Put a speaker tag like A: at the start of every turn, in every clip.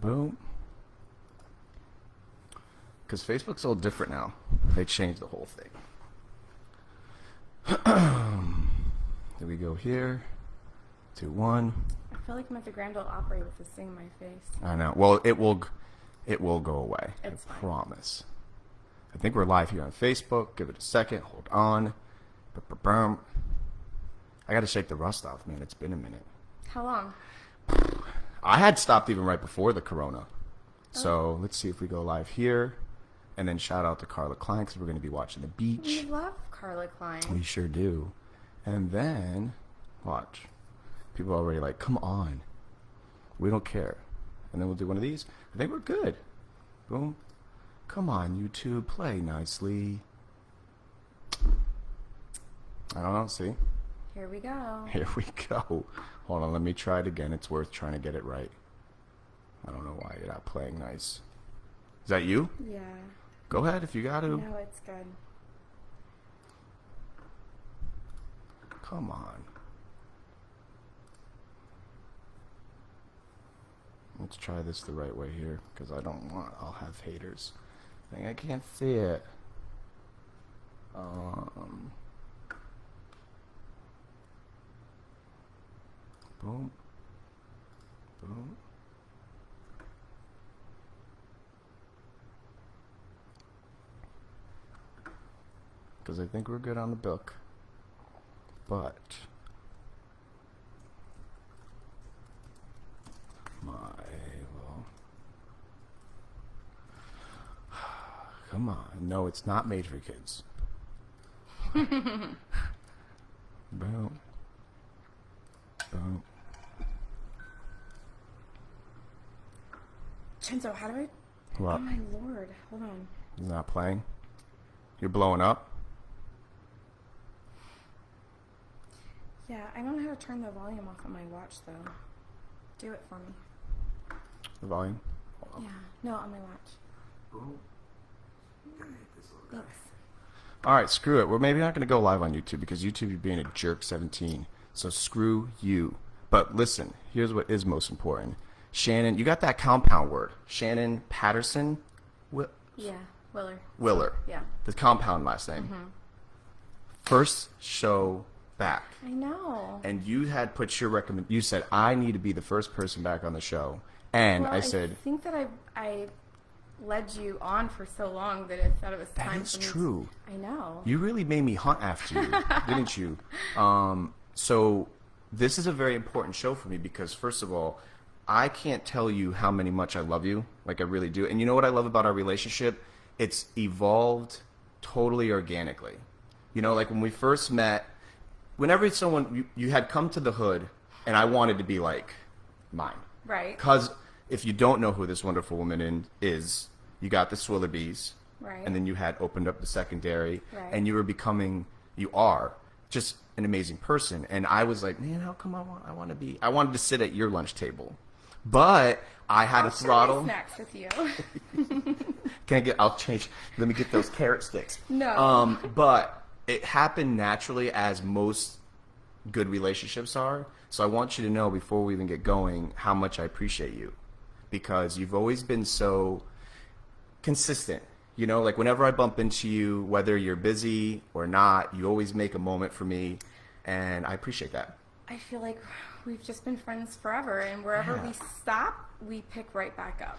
A: Boom. Because Facebook's all different now. They changed the whole thing. Here we go here. 2, 1.
B: I feel like I'm at the Grand Ole Opry with this thing in my face.
A: I know. Well, it will go away.
B: It's
A: I
B: fine.
A: promise. I think we're live here on Facebook. Give it a second. Hold on. I got to shake the rust off, man. It's been a minute.
B: How long?
A: I had stopped even right before the corona. So let's see if we go live here. And then shout out to Carla Klein because we're going to be watching the beach.
B: We love Carla Klein.
A: We sure do. And then, watch. People are already like, come on. We don't care. And then we'll do one of these. I think we're good. Boom. Come on, YouTube. Play nicely. I don't know. See?
B: Here we go.
A: Here we go. Hold on. Let me try it again. It's worth trying to get it right. I don't know why you're not playing nice. Is that you?
B: Yeah.
A: Go ahead if you got to.
B: No, it's good.
A: Come on. Let's try this the right way here because I'll have haters. I can't see it. Boom. Boom. Because I think we're good on the book. But come on. No, it's not made for kids. Boom. Boom.
B: Chenzo, how do I...
A: What?
B: Oh, my Lord. Hold on.
A: It's not playing? You're blowing up?
B: Yeah, I don't know how to turn the volume off on my watch, though. Do it for me.
A: The volume?
B: Yeah. No, on my watch.
A: Boom.
B: Thanks.
A: All right, screw it. We're maybe not going to go live on YouTube because YouTube you're being a jerk 17. So screw you. But listen, here's what is most important. Shannon, you got that compound word. Shannon Patterson-Willer.
B: Yeah, Willer.
A: Willer.
B: Yeah.
A: The compound last name.
B: Mm-hmm.
A: First show back.
B: I know.
A: And you had put your you said, I need to be the first person back on the show. And
B: Well,
A: I said,
B: I think that I led you on for so long that I thought it was time
A: that is
B: for me
A: true.
B: I know.
A: You really made me hunt after you, didn't you? So this is a very important show for me because, first of all, I can't tell you how much I love you. Like, I really do. And you know what I love about our relationship? It's evolved totally organically. You know, like when we first met, whenever you had come to the hood, and I wanted to be like mine.
B: Right.
A: Because if you don't know who this wonderful woman is, you got the Swillerbees.
B: Right.
A: And then you had opened up the secondary.
B: Right.
A: And you are just an amazing person. And I was like, man, how come I wanted to sit at your lunch table. But I had a throttle.
B: Snacks with you.
A: I'll change. Let me get those carrot sticks.
B: No.
A: But it happened naturally as most good relationships are. So I want you to know before we even get going how much I appreciate you. Because you've always been so consistent. You know, like whenever I bump into you, whether you're busy or not, you always make a moment for me. And I appreciate that.
B: I feel like we've just been friends forever, and wherever we stop, we pick right back up.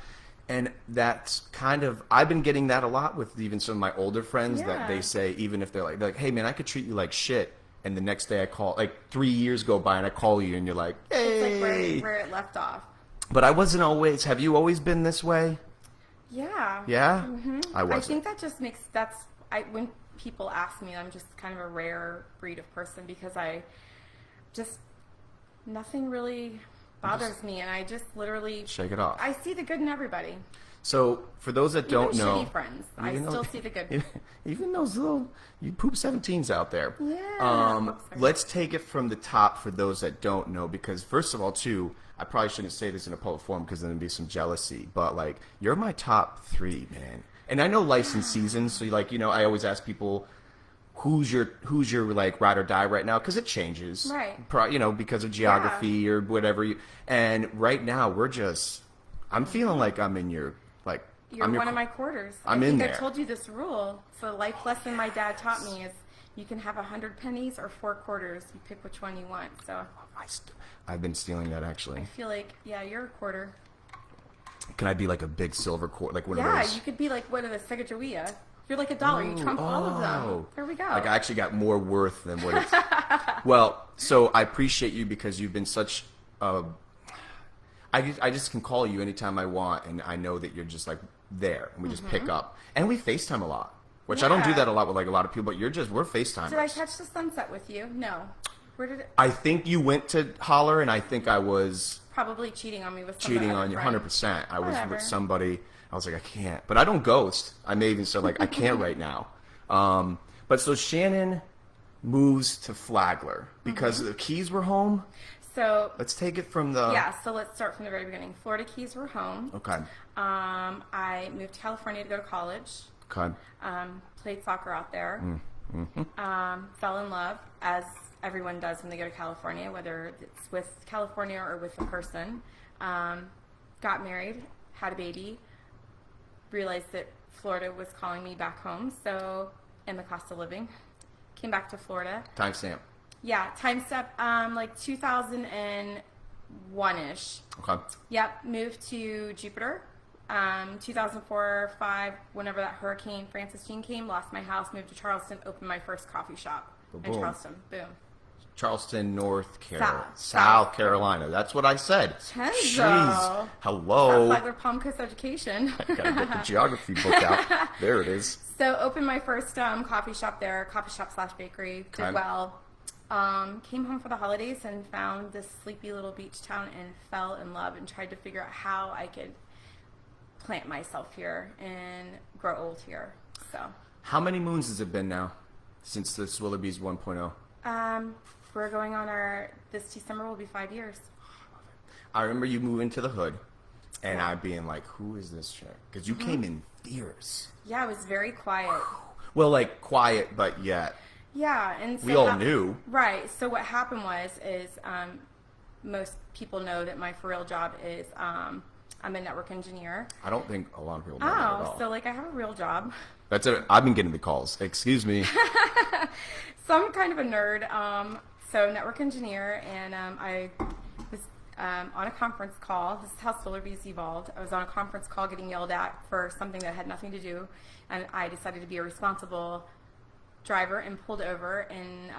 A: And that's kind of, I've been getting that a lot with even some of my older friends that they say, even if they're like, hey man, I could treat you like shit. And the next day I call, like 3 years go by and I call you and you're like, hey.
B: It's like where it left off.
A: But I wasn't always, have you always been this way?
B: Yeah.
A: Yeah?
B: Mm-hmm.
A: I wasn't.
B: I think that just makes, when people ask me, I'm just kind of a rare breed of person because nothing really bothers me, and I just literally
A: shake it off.
B: I see the good in everybody.
A: So for those that don't know,
B: shitty friends, I still see the good.
A: Even those little you poop 17s out there.
B: Yeah.
A: Let's take it from the top for those that don't know, because first of all, too, I probably shouldn't say this in a public forum because then there'd be some jealousy. But like, you're my top 3, man. And I know life's in seasons, so like, you know, I always ask people, who's your like ride or die right now, because it changes,
B: right?
A: You know, because of geography or whatever. And right now we're just, I'm feeling like I'm in your, like,
B: You're one of my quarters.
A: I'm in there.
B: I told you this rule. It's a life lesson my dad taught me is you can have 100 pennies or 4 quarters. You pick which one you want. So
A: I've been stealing that, actually.
B: I feel like, yeah, you're a quarter.
A: Can I be like a big silver quarter? Like one of
B: Yeah,
A: those?
B: you could be like one of the Sacagawea. You're like a dollar. You trump all of them. There we go.
A: Like I actually got more worth than what it's... Well, so I appreciate you because you've been such a... I just can call you anytime I want, and I know that you're just like there, and we just pick up. And we FaceTime a lot, which I don't do that a lot with like a lot of people, but we're FaceTimers.
B: Did I catch the sunset with you? No. Where did it...
A: I think you went to Holler, and I think I was...
B: Probably cheating on me with
A: cheating on you, 100%. I was with somebody. I was like, I can't. But I don't ghost. I may even start like, I can't right now. But so Shannon moves to Flagler because the Keys were home.
B: So
A: let's take it from the...
B: Yeah, so let's start from the very beginning. Florida Keys were home.
A: Okay.
B: I moved to California to go to college.
A: Okay.
B: Played soccer out there. Fell in love, as everyone does when they go to California, whether it's with California or with a person. Got married, had a baby, realized that Florida was calling me back home, so, and the cost of living. Came back to Florida.
A: Timestamp.
B: Yeah, time step, like 2001-ish.
A: Okay.
B: Yep, moved to Jupiter. 2004, 5, whenever that Hurricane Francis Jean came, lost my house, moved to Charleston, opened my first coffee shop in Charleston. Boom.
A: Charleston, North Carolina. South Carolina. That's what I said.
B: Chenzo.
A: Jeez. Hello.
B: Flagler Palm Coast Education.
A: I gotta get the geography book out. There it is.
B: So opened my first coffee shop there, coffee shop / bakery. Did well. Came home for the holidays and found this sleepy little beach town and fell in love and tried to figure out how I could plant myself here and grow old here. So.
A: How many moons has it been now since the Swillerbees 1.0?
B: We're going on this December will be 5 years.
A: I remember you moving to the hood and I being like, who is this chick? Because you came in fierce.
B: Yeah, it was very quiet.
A: Well, like quiet, but yet.
B: Yeah, and so
A: we all knew.
B: Right. So what happened is most people know that my for real job is I'm a network engineer.
A: I don't think a lot of people know that at all.
B: So like I have a real job.
A: That's it. I've been getting the calls. Excuse me.
B: So I'm kind of a nerd. So network engineer, and I was on a conference call. This is how Swillerbees evolved. I was on a conference call getting yelled at for something that had nothing to do, and I decided to be a responsible driver and pulled over in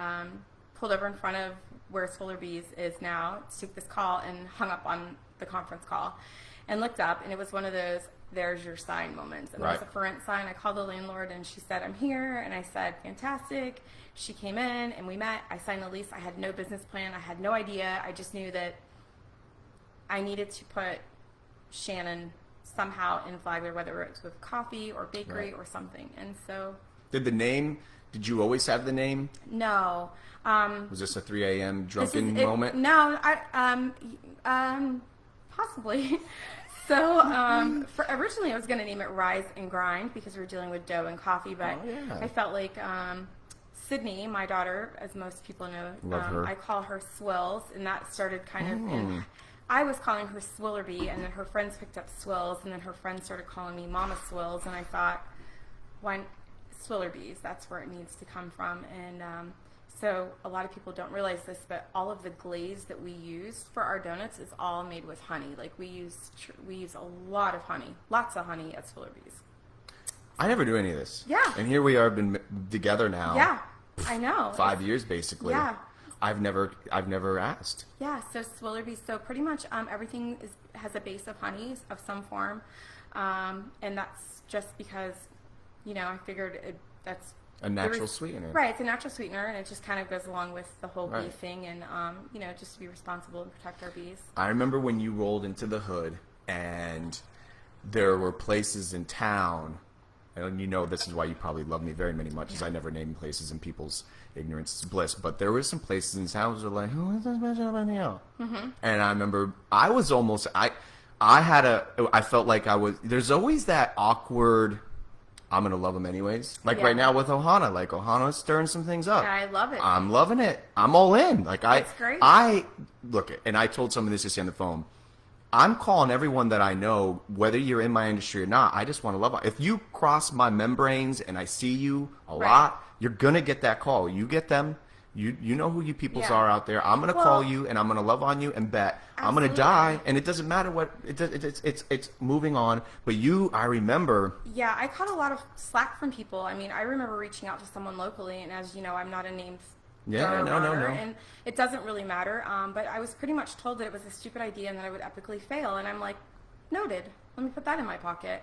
B: front of where Swillerbees is now, took this call and hung up on the conference call and looked up, and it was one of those there's your sign moments. And
A: right.
B: It was a for rent sign. I called the landlord and she said, I'm here. And I said, fantastic. She came in and we met. I signed the lease. I had no business plan. I had no idea. I just knew that I needed to put Shannon somehow in Flagler, whether it was with coffee or bakery or something. And so...
A: Did you always have the name?
B: No.
A: Was this a 3 a.m. drunken moment?
B: No, possibly. So originally I was going to name it Rise and Grind because we were dealing with dough and coffee, but I felt like Sydney, my daughter, as most people know,
A: love her.
B: I call her Swills, and that started kind of in... I was calling her Swillerbee, and then her friends picked up Swills, and then her friends started calling me Mama Swills, and I thought, why Swillerbees? That's where it needs to come from, and so a lot of people don't realize this, but all of the glaze that we use for our donuts is all made with honey. Like we use a lot of honey, lots of honey at Swillerbees.
A: I never knew any of this.
B: Yeah.
A: And here we are, been together now.
B: Yeah, I know.
A: 5 years basically.
B: Yeah.
A: I've never asked.
B: Yeah, so Swillerbees. So pretty much everything has a base of honey of some form, and that's just because, I figured that's
A: a natural sweetener.
B: Right, it's a natural sweetener, and it just kind of goes along with the whole bee thing, and just to be responsible and protect our bees.
A: I remember when you rolled into the hood, and there were places in town, and this is why you probably love me very, very much, as I never name places in people's ignorance is bliss, but there were some places in town that were like, who is this bitch up in here? And I remember I was almost, I felt like there's always that awkward... I'm going to love them anyways. Like right now with Ohana. Like Ohana's stirring some things up.
B: Yeah, I love it.
A: I'm loving it. I'm all in. Like
B: It's great.
A: Look, and I told someone this yesterday on the phone. I'm calling everyone that I know, whether you're in my industry or not. I just want to love on. If you cross my membranes and I see you a lot, you're gonna get that call. You get them. You know who you peoples are out there. I'm gonna call you and I'm gonna love on you and bet I'm gonna die. And it doesn't matter what it's moving on. But I remember.
B: Yeah, I caught a lot of slack from people. I mean, I remember reaching out to someone locally, and as you know, I'm not a named.
A: Yeah, no.
B: And it doesn't really matter. But I was pretty much told that it was a stupid idea and that I would epically fail. And I'm like, noted. Let me put that in my pocket.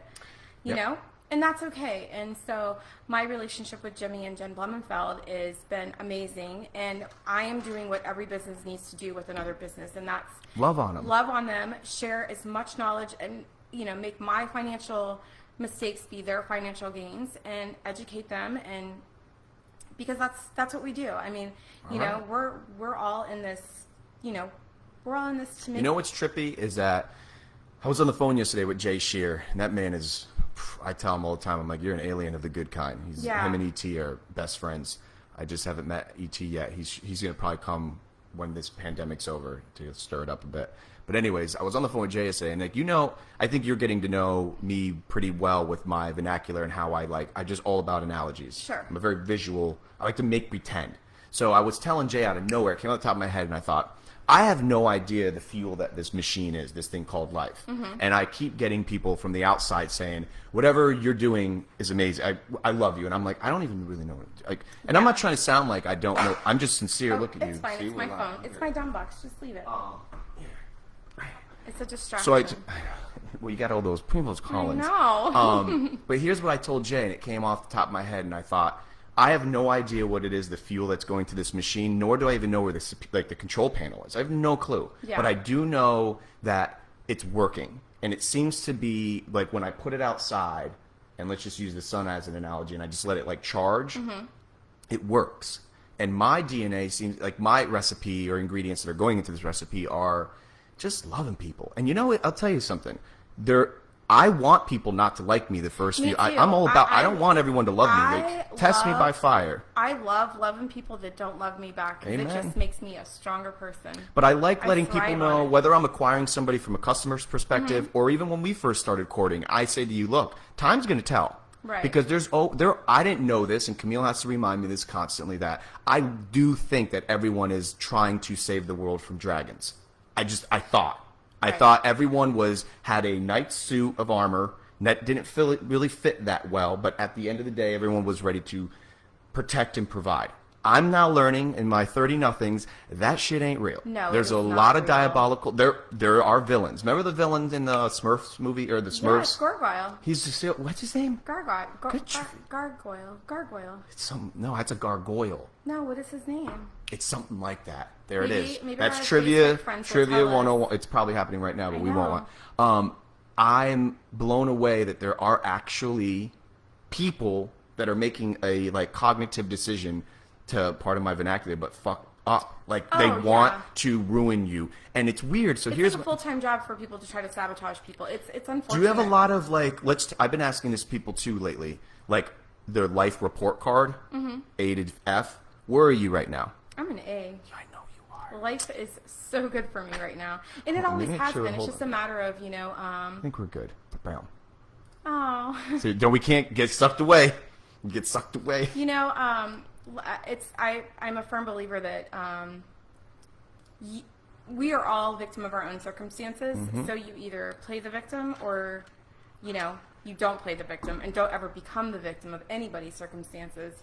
B: You know? And that's okay. And so my relationship with Jimmy and Jen Blumenfeld has been amazing. And I am doing what every business needs to do with another business. And that's
A: love on them.
B: Love on them. Share as much knowledge and, make my financial mistakes be their financial gains and educate them. And because that's what we do. I mean, we're all in this, we're all in this to make.
A: You know what's trippy is that I was on the phone yesterday with Jay Shear, and that man is, I tell him all the time, I'm like, you're an alien of the good kind. Him and E.T. are best friends. I just haven't met E.T. yet. He's going to probably come when this pandemic's over to stir it up a bit. But anyways, I was on the phone with Jay yesterday, and I think you're getting to know me pretty well with my vernacular and how I just all about analogies.
B: Sure.
A: I'm a very visual, I like to make pretend. So I was telling Jay out of nowhere, it came out the top of my head, and I thought, I have no idea the fuel that this machine is, this thing called life. Mm-hmm. And I keep getting people from the outside saying, whatever you're doing is amazing. I love you. And I'm like, I don't even really know. And I'm not trying to sound like I don't know. I'm just sincere. Look at you.
B: It's fine.
A: See,
B: it's my phone. It's my dumb box. Just leave it. It's a distraction.
A: So you got all those Collins.
B: No.
A: But here's what I told Jay, and it came off the top of my head, and I thought, I have no idea what it is, the fuel that's going to this machine, nor do I even know where the control panel is. I have no clue.
B: Yeah.
A: But I do know that it's working. And it seems to be, like, when I put it outside, and let's just use the sun as an analogy, and I just let it, charge, it works. And my DNA seems, like, my recipe or ingredients that are going into this recipe are just loving people. And you know what? I'll tell you something. I want people not to like me the first few. I'm all about. I don't want everyone to love me. Test me by fire.
B: I love loving people that don't love me back. Because it just makes me a stronger person.
A: But I like letting people know, whether I'm acquiring somebody from a customer's perspective or even when we first started courting, I say to you, look, time's going to tell.
B: Right.
A: Because I didn't know this, and Camille has to remind me this constantly, that I do think that everyone is trying to save the world from dragons. I thought. I thought everyone had a nice suit of armor that didn't really fit that well, but at the end of the day, everyone was ready to protect and provide. I'm now learning in my 30-nothings that shit ain't real.
B: No,
A: there's a lot of diabolical. There are villains. Remember the villains in the Smurfs movie or the Smurfs?
B: Yeah, Gargoyle.
A: What's his name?
B: Gargoyle. Gargoyle.
A: No, that's a gargoyle.
B: No, what is his name?
A: It's something like that. There it is.
B: Maybe
A: That's trivia. Trivia 101. It's probably happening right now, but we won't. I'm blown away that there are actually people that are making a cognitive decision to, pardon my vernacular, but fuck up. They want to ruin you, and it's weird. So here's
B: a full-time job for people to try to sabotage people. It's unfortunate.
A: Do you have a lot of I've been asking this people too lately, their life report card, A to F. Where are you right now?
B: I'm an A.
A: Yeah, I know you are.
B: Life is so good for me right now, and it always has been. It's just a matter of I
A: think we're good. Bam.
B: Oh.
A: So we can't get sucked away. Get sucked away.
B: I'm a firm believer that we are all victim of our own circumstances. So you either play the victim or, you don't play the victim, and don't ever become the victim of anybody's circumstances.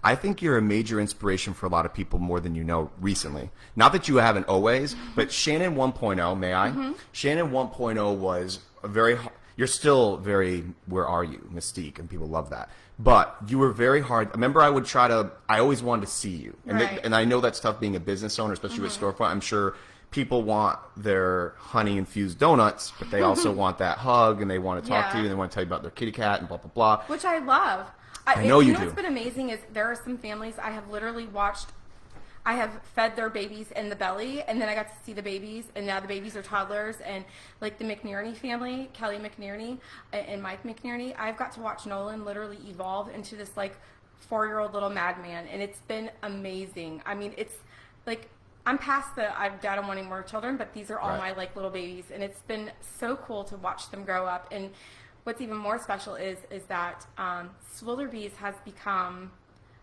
A: I think you're a major inspiration for a lot of people more than you know recently. Not that you haven't always, but Shannon 1.0, may I? Shannon 1.0 was you're still very, where are you, mystique, and people love that. But you were very hard. Remember, I always wanted to see you. And I know that's tough being a business owner, especially with storefront. I'm sure people want their honey-infused donuts, but they also want that hug, and they want to talk to you, and they want to tell you about their kitty cat, and blah, blah, blah.
B: Which I love.
A: I know you do.
B: What's been amazing is there are some families I have literally watched. I have fed their babies in the belly, and then I got to see the babies, and now the babies are toddlers. And like the McNerney family, Kelly McNerney and Mike McNerney, I've got to watch Nolan literally evolve into this 4-year-old little madman, and it's been amazing. I mean, it's I'm past the I'm dad and wanting more children, but these are all
A: Right.
B: my like little babies, and it's been so cool to watch them grow up. And what's even more special is that Swillerbees has become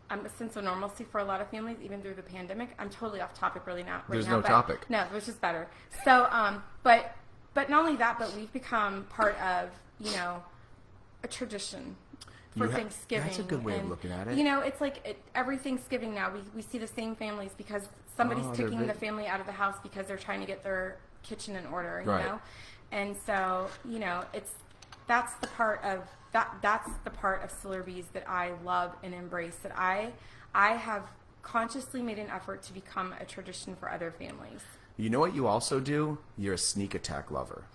B: a sense of normalcy for a lot of families, even through the pandemic. I'm totally off topic really now.
A: There's
B: now,
A: no topic.
B: No, which is better. So, but not only that, but we've become part of, a tradition for Thanksgiving.
A: That's a good way of looking at it.
B: It's like every Thanksgiving now we see the same families because somebody's kicking the family out of the house because they're trying to get their kitchen in order,
A: Right.
B: And so, that's the part of that's the part of Swillerbees that I love and embrace, that I have consciously made an effort to become a tradition for other families.
A: You know what you also do? You're a sneak attack lover.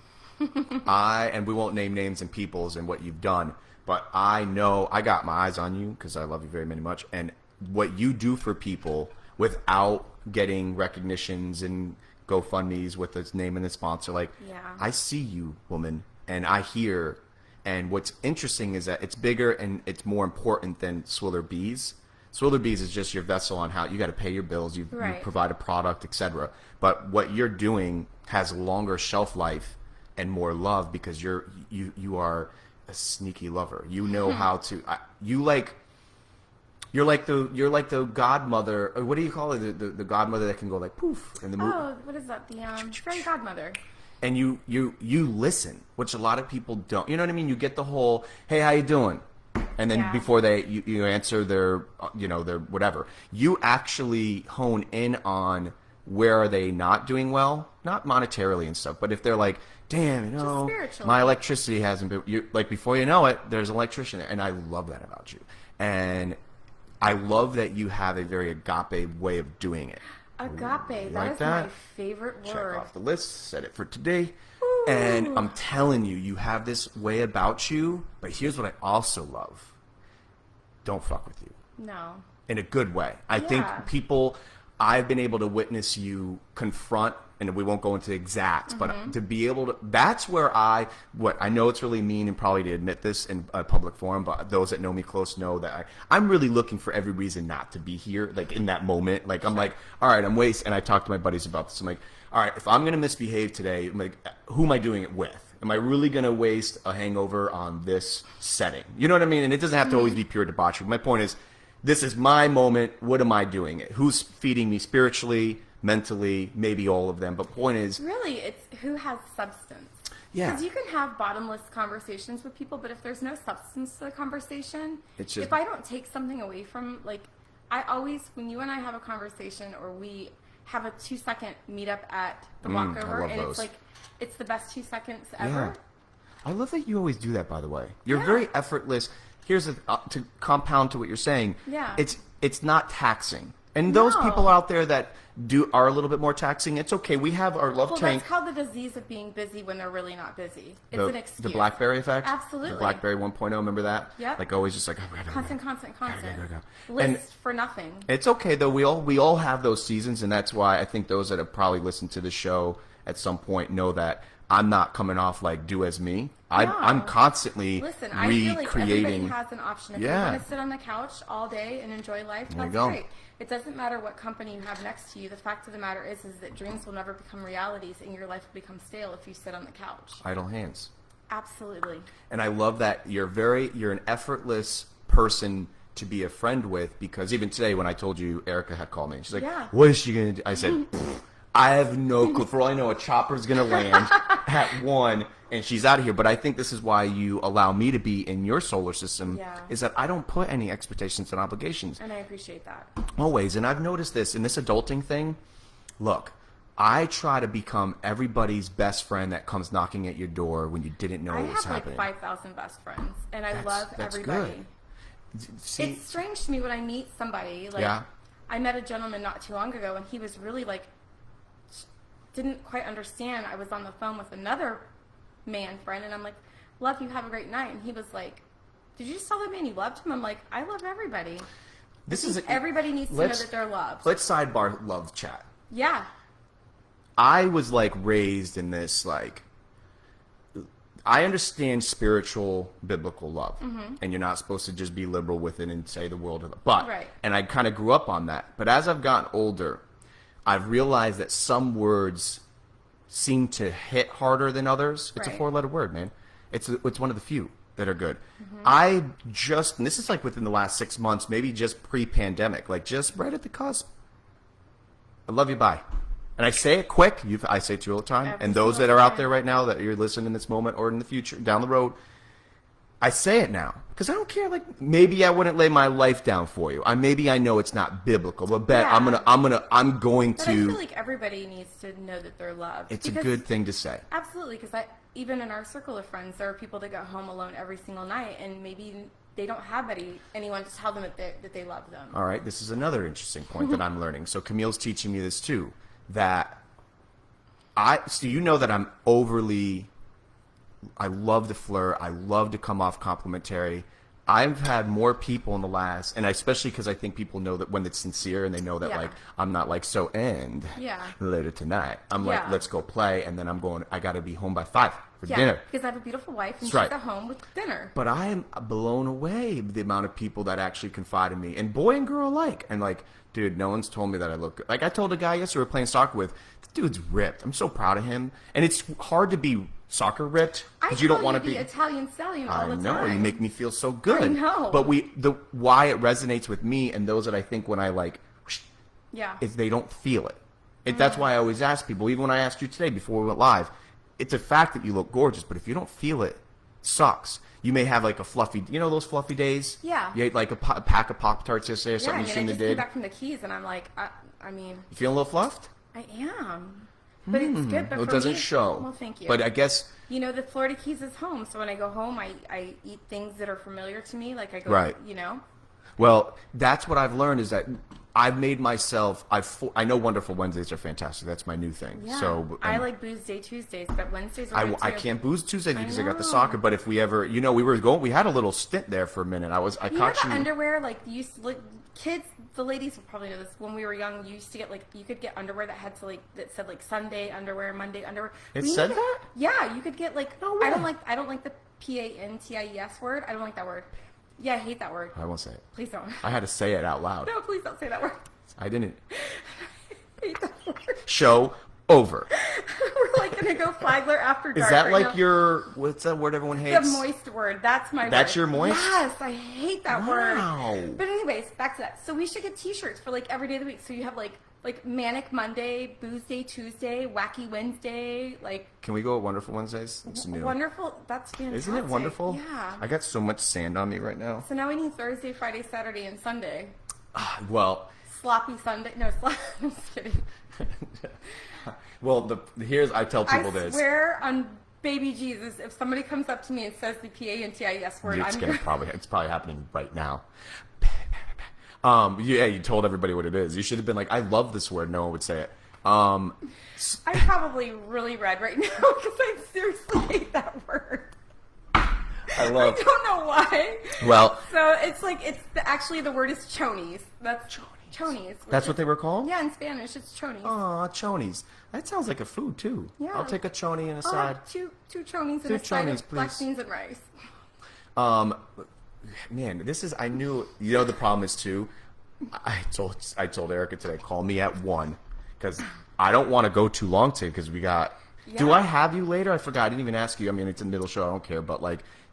A: And we won't name names and peoples and what you've done, but I know I got my eyes on you because I love you very much. And what you do for people without getting recognitions and GoFundMes with its name and its sponsor, I see you, woman, and I hear. And what's interesting is that it's bigger and it's more important than Swillerbees. Swillerbees is just your vessel on how you got to pay your bills, you provide a product, etc. But what you're doing has longer shelf life and more love because you are a sneaky lover. You know how to. You're like the godmother. Or what do you call it? The godmother that can go like poof in the movie.
B: Oh, what is that? The fairy godmother.
A: And you listen, which a lot of people don't. You know what I mean? You get the whole, hey, how you doing? And then before you answer their their whatever, you actually hone in on where are they not doing well, not monetarily and stuff, but if they're like, damn, my electricity hasn't been, like before you know it, there's an electrician there. And I love that about you. And I love that you have a very agape way of doing it.
B: Agape, that is my favorite word.
A: Check off the list, set it for today. Ooh. And I'm telling you, you have this way about you, but here's what I also love. Don't fuck with you.
B: No.
A: In a good way. I think I've been able to witness you confront, and we won't go into exacts, but to be able to, that's where I know it's really mean and probably to admit this in a public forum, but those that know me close know that I'm really looking for every reason not to be here, like in that moment. Like, I'm like, all right, I'm wasting, and I talk to my buddies about this. I'm like, all right, if I'm going to misbehave today, I'm like, who am I doing it with? Am I really going to waste a hangover on this setting? You know what I mean? And it doesn't have to always be pure debauchery. My point is, this is my moment. What am I doing? Who's feeding me spiritually, mentally, maybe all of them. But point is,
B: really, it's who has substance.
A: Yeah.
B: Because you can have bottomless conversations with people, but if there's no substance to the conversation,
A: it's just,
B: if I don't take something away from, like, I always, when you and I have a conversation or we have a 2-second meetup at the walkover, and
A: those.
B: it's like, it's the best 2 seconds ever.
A: Yeah. I love that you always do that, by the way. You're very effortless. Here's to compound to what you're saying.
B: Yeah.
A: It's not taxing. And those people out there that are a little bit more taxing, it's okay. We have our love tank.
B: That's called the disease of being busy when they're really not busy. It's an excuse.
A: The BlackBerry effect?
B: Absolutely.
A: The BlackBerry 1.0, remember that?
B: Yep.
A: Like always just like,
B: constant.
A: Go.
B: List for nothing.
A: It's okay, though. We all have those seasons, and that's why I think those that have probably listened to the show at some point know that I'm not coming off like do as me. I'm constantly recreating.
B: I feel like everybody has an option. If you want to sit on the couch all day and enjoy life, that's great. It doesn't matter what company you have next to you. The fact of the matter is that dreams will never become realities, and your life will become stale if you sit on the couch.
A: Idle hands.
B: Absolutely.
A: And I love that you're an effortless person to be a friend with, because even today when I told you Erica had called me, she's like, what is she going to do? I said, I have no clue. For all I know, a chopper's going to land at 1, and she's out of here. But I think this is why you allow me to be in your solar system, is that I don't put any expectations and obligations.
B: And I appreciate that.
A: Always. And I've noticed this in this adulting thing. Look, I try to become everybody's best friend that comes knocking at your door when you didn't know what was happening.
B: I have like 5,000 best friends, and I love everybody.
A: Good. See,
B: it's strange to me when I meet somebody. Like, I met a gentleman not too long ago, and he was really like, didn't quite understand. I was on the phone with another man friend, and I'm like, love you, have a great night. And he was like, did you just tell that man you loved him? I'm like, I love everybody. Everybody needs to know that they're loved.
A: Let's sidebar love chat.
B: Yeah.
A: I was like raised in this, like, I understand spiritual biblical love, and you're not supposed to just be liberal with it and say the world, but and I kind of grew up on that. But as I've gotten older, I've realized that some words seem to hit harder than others. It's a
B: Right.
A: 4-letter word, man. It's one of the few that are good.
B: Mm-hmm.
A: And this is like within the last 6 months, maybe just pre-pandemic, like just right at the cusp. I love you, bye. And I say it quick. I say it to you all the time.
B: Every
A: And those that
B: single
A: are out
B: time.
A: there right now that you're listening in this moment or in the future, down the road, I say it now because I don't care. Like maybe I wouldn't lay my life down for you. Maybe I know it's not biblical, but
B: Yeah.
A: I'm going
B: But I
A: to.
B: feel like everybody needs to know that they're loved.
A: It's a
B: Because-
A: good thing to say.
B: Absolutely, because even in our circle of friends, there are people that go home alone every single night, and maybe they don't have anyone to tell them that they love them.
A: All right, this is another interesting point that I'm learning. So Camille's teaching me this too. That so you know that I love to flirt. I love to come off complimentary. I've had more people in the last, and especially because I think people know that when it's sincere and they know that
B: Yeah.
A: like I'm not like
B: Yeah.
A: later tonight. I'm like
B: Yeah.
A: let's go play, and then I got to be home by 5 for dinner.
B: Because I have a beautiful wife, and
A: That's
B: she's
A: right.
B: at home with dinner.
A: But I am blown away with the amount of people that actually confide in me, and boy and girl alike. And like, dude, no one's told me that I look good. Like I told a guy yesterday we were playing soccer with, this dude's ripped. I'm so proud of him. And it's hard to be soccer ripped because you don't want to be
B: Italian stallion all
A: I
B: the
A: know
B: time.
A: you make me feel so good.
B: I know.
A: But why it resonates with me and those that I think when I like
B: Yeah.
A: is they don't feel it. That's why I always ask people, even when I asked you today before we went live, it's a fact that you look gorgeous, but if you don't feel it, it sucks. You may have like a fluffy, those fluffy days?
B: Yeah.
A: You ate like a pack of Pop-Tarts yesterday or
B: Yeah,
A: something
B: and
A: you
B: then I
A: shouldn't
B: just
A: have
B: came
A: did.
B: back from the Keys, and I'm like, I mean,
A: You feeling a little fluffed?
B: I am. But it's good. But
A: Well, it
B: for
A: doesn't
B: me,
A: show.
B: Well, thank you.
A: But I guess,
B: the Florida Keys is home, so when I go home, I eat things that are familiar to me. Like I go,
A: Right. well, that's what I've learned is that I've made myself, I know Wonderful Wednesdays are fantastic. That's my new thing.
B: Yeah.
A: So
B: I like Booze Day Tuesdays, but Wednesdays are good
A: I
B: too.
A: can't booze Tuesday because I got the
B: know.
A: soccer. But if we ever, we had a little stint there for a minute. I
B: You know
A: caught
B: the
A: you.
B: underwear, like you used to, like, kids, the ladies will probably know this. When we were young, you used to get you could get underwear that had that said Sunday underwear, Monday underwear.
A: It
B: We
A: said
B: need
A: that?
B: Yeah, you could get
A: No way.
B: I don't like the PANTIES word. I don't like that word. Yeah, I hate that word.
A: I won't say it.
B: Please don't.
A: I had to say it out loud.
B: No, please don't say that word.
A: I didn't.
B: I hate that word.
A: Show over.
B: We're gonna go Flagler after dark.
A: Is that
B: right
A: like
B: now.
A: your, what's that word everyone
B: The
A: hates?
B: moist word. That's my
A: That's
B: word.
A: your moist?
B: Yes, I hate that
A: Wow.
B: word. But anyways, back to that. So we should get T-shirts for every day of the week. So you have like Manic Monday, Booze Day Tuesday, Wacky Wednesday,
A: Can we go at Wonderful Wednesdays? It's new.
B: wonderful. That's fantastic.
A: Isn't it wonderful?
B: Yeah.
A: I got so much sand on me right now.
B: So now we need Thursday, Friday, Saturday, and Sunday.
A: Well,
B: Sloppy Sunday. No, I'm just kidding.
A: well, I tell people
B: I
A: this.
B: swear on baby Jesus, if somebody comes up to me and says the PANTIES word,
A: It's probably happening right now. You told everybody what it is. You should have been like, I love this word. No one would say it.
B: I'm probably really red right now because I seriously hate that word. I don't know why.
A: Well,
B: So it's actually the word is chonies. That's chonies.
A: that's what they were called?
B: Yeah, in Spanish it's chonies.
A: Aw, chonies. That sounds like a food, too.
B: Yeah.
A: I'll take a choni and a
B: I'll
A: side.
B: have two chonies and
A: Two
B: a side
A: chonies,
B: of black
A: please.
B: beans and rice.
A: Man, I knew, the problem is, too, I told Erica today, call me at 1, because I don't want to go too long today, because we got, do
B: Yeah.
A: I have you later? I forgot, I didn't even ask you. I mean, it's a middle show, I don't care, but,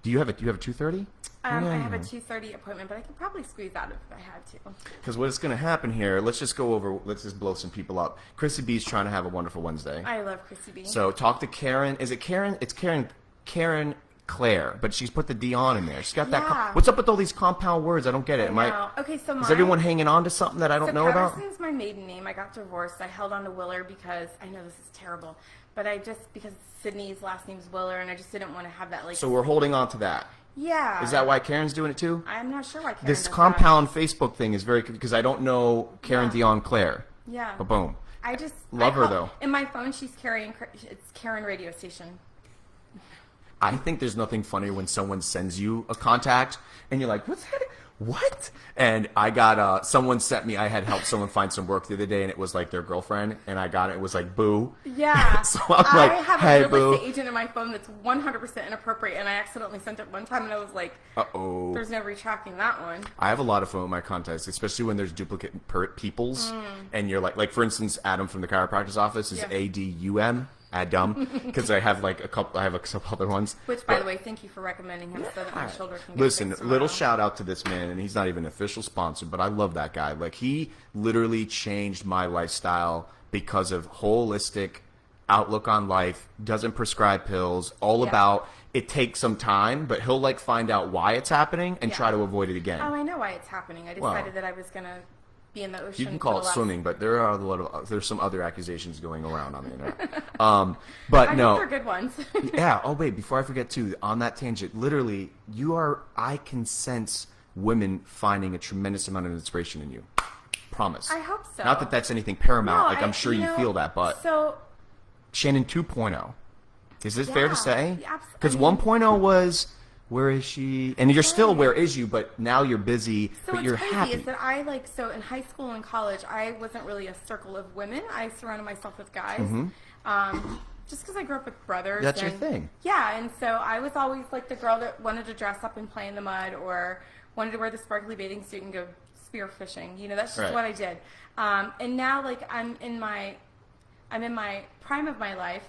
A: do you have a 2:30?
B: I have a 2:30 appointment, but I could probably squeeze out if I had to.
A: Because what's going to happen here, let's just blow some people up. Chrissy B's trying to have a wonderful Wednesday.
B: I love Chrissy B.
A: So talk to Karen. Is it Karen? It's Karen Claire, but she's put the D on in there. She's got that.
B: Yeah.
A: What's up with all these compound words? I don't get it.
B: Okay, so
A: Is everyone hanging on to something that I don't know about?
B: Patterson's my maiden name. I got divorced. I held on to Willer because I know this is terrible, but because Sydney's last name's Willer, and I just didn't want to have that
A: So we're holding on to that.
B: Yeah.
A: Is that why Karen's doing it too?
B: I'm not sure why Karen
A: This
B: does
A: compound Facebook thing is very because I don't know Karen Dion Claire.
B: That. Yeah.
A: But boom.
B: I just
A: Love her, though.
B: In my phone, it's Karen radio station.
A: I think there's nothing funnier when someone sends you a contact and you're like, what? And I got someone sent me. I had helped someone find some work the other day, and it was like their girlfriend, and I got it. It was like boo.
B: Yeah.
A: So I'm like,
B: I have
A: hey,
B: a real
A: boo.
B: estate agent in my phone that's 100% inappropriate, and I accidentally sent it one time, and I was like,
A: uh-oh.
B: there's no retracting that one.
A: I have a lot of fun with my contacts, especially when there's duplicate peoples, and you're like for instance, Adam from the chiropractor's office is ADUM. Adam, because I have a couple other ones.
B: Which, by the way, thank you for recommending him so that my shoulder can get
A: Listen,
B: fixed
A: little
B: tomorrow.
A: shout out to this man, and he's not even an official sponsor, but I love that guy. Like, he literally changed my lifestyle because of holistic outlook on life, doesn't prescribe pills, all about it takes some time, but he'll like find out why it's happening and try to avoid it again.
B: Oh, I know why it's happening. I decided that I was going to be in the ocean.
A: You can call it swimming, but there's some other accusations going around on the internet. But
B: I
A: no,
B: think they're good ones.
A: yeah. Oh wait, before I forget too, on that tangent, literally, I can sense women finding a tremendous amount of inspiration in you. Promise.
B: I hope so.
A: Not that that's anything paramount.
B: No,
A: I'm sure you feel that, but
B: so
A: Shannon 2.0. Is this fair to say?
B: Yeah,
A: Because 1.0 was, where is she? And you're still, where is you? But now you're busy,
B: So
A: but you're
B: what's crazy
A: happy.
B: is that so in high school and college, I wasn't really a circle of women. I surrounded myself with guys. Just because I grew up with brothers.
A: That's your thing.
B: Yeah, and so I was always like the girl that wanted to dress up and play in the mud, or wanted to wear the sparkly bathing suit and go spear fishing. You know, that's just what I did. And now, like, I'm in my prime of my life.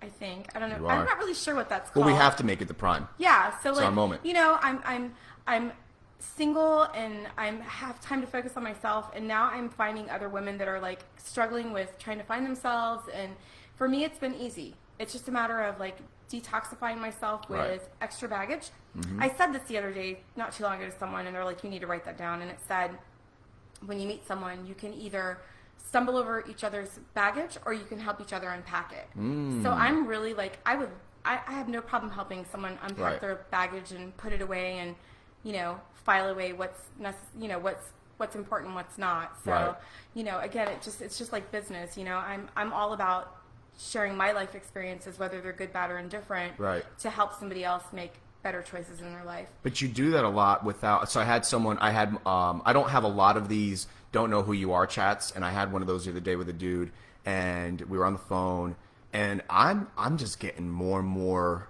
B: I think. I don't know. I'm not really sure what that's called.
A: Well, we have to make it the prime.
B: Yeah. So
A: it's
B: like,
A: our moment.
B: you know, I'm single and I have time to focus on myself. And now I'm finding other women that are like struggling with trying to find themselves. And for me, it's been easy. It's just a matter of like detoxifying myself with extra baggage. I said this the other day, not too long ago, to someone, and they're like, "You need to write that down." And it said, when you meet someone, you can either stumble over each other's baggage or you can help each other unpack it. So I'm really like, I have no problem helping someone unpack their baggage and put it away and, you know, file away what's what's important, what's not. So, you know, again, it's just like business, you know, I'm all about sharing my life experiences, whether they're good, bad, or indifferent, to help somebody else make better choices in their life.
A: But you do that a lot without. So I had I don't have a lot of these don't know who you are chats, and I had one of those the other day with a dude, and we were on the phone, and I'm just getting more and more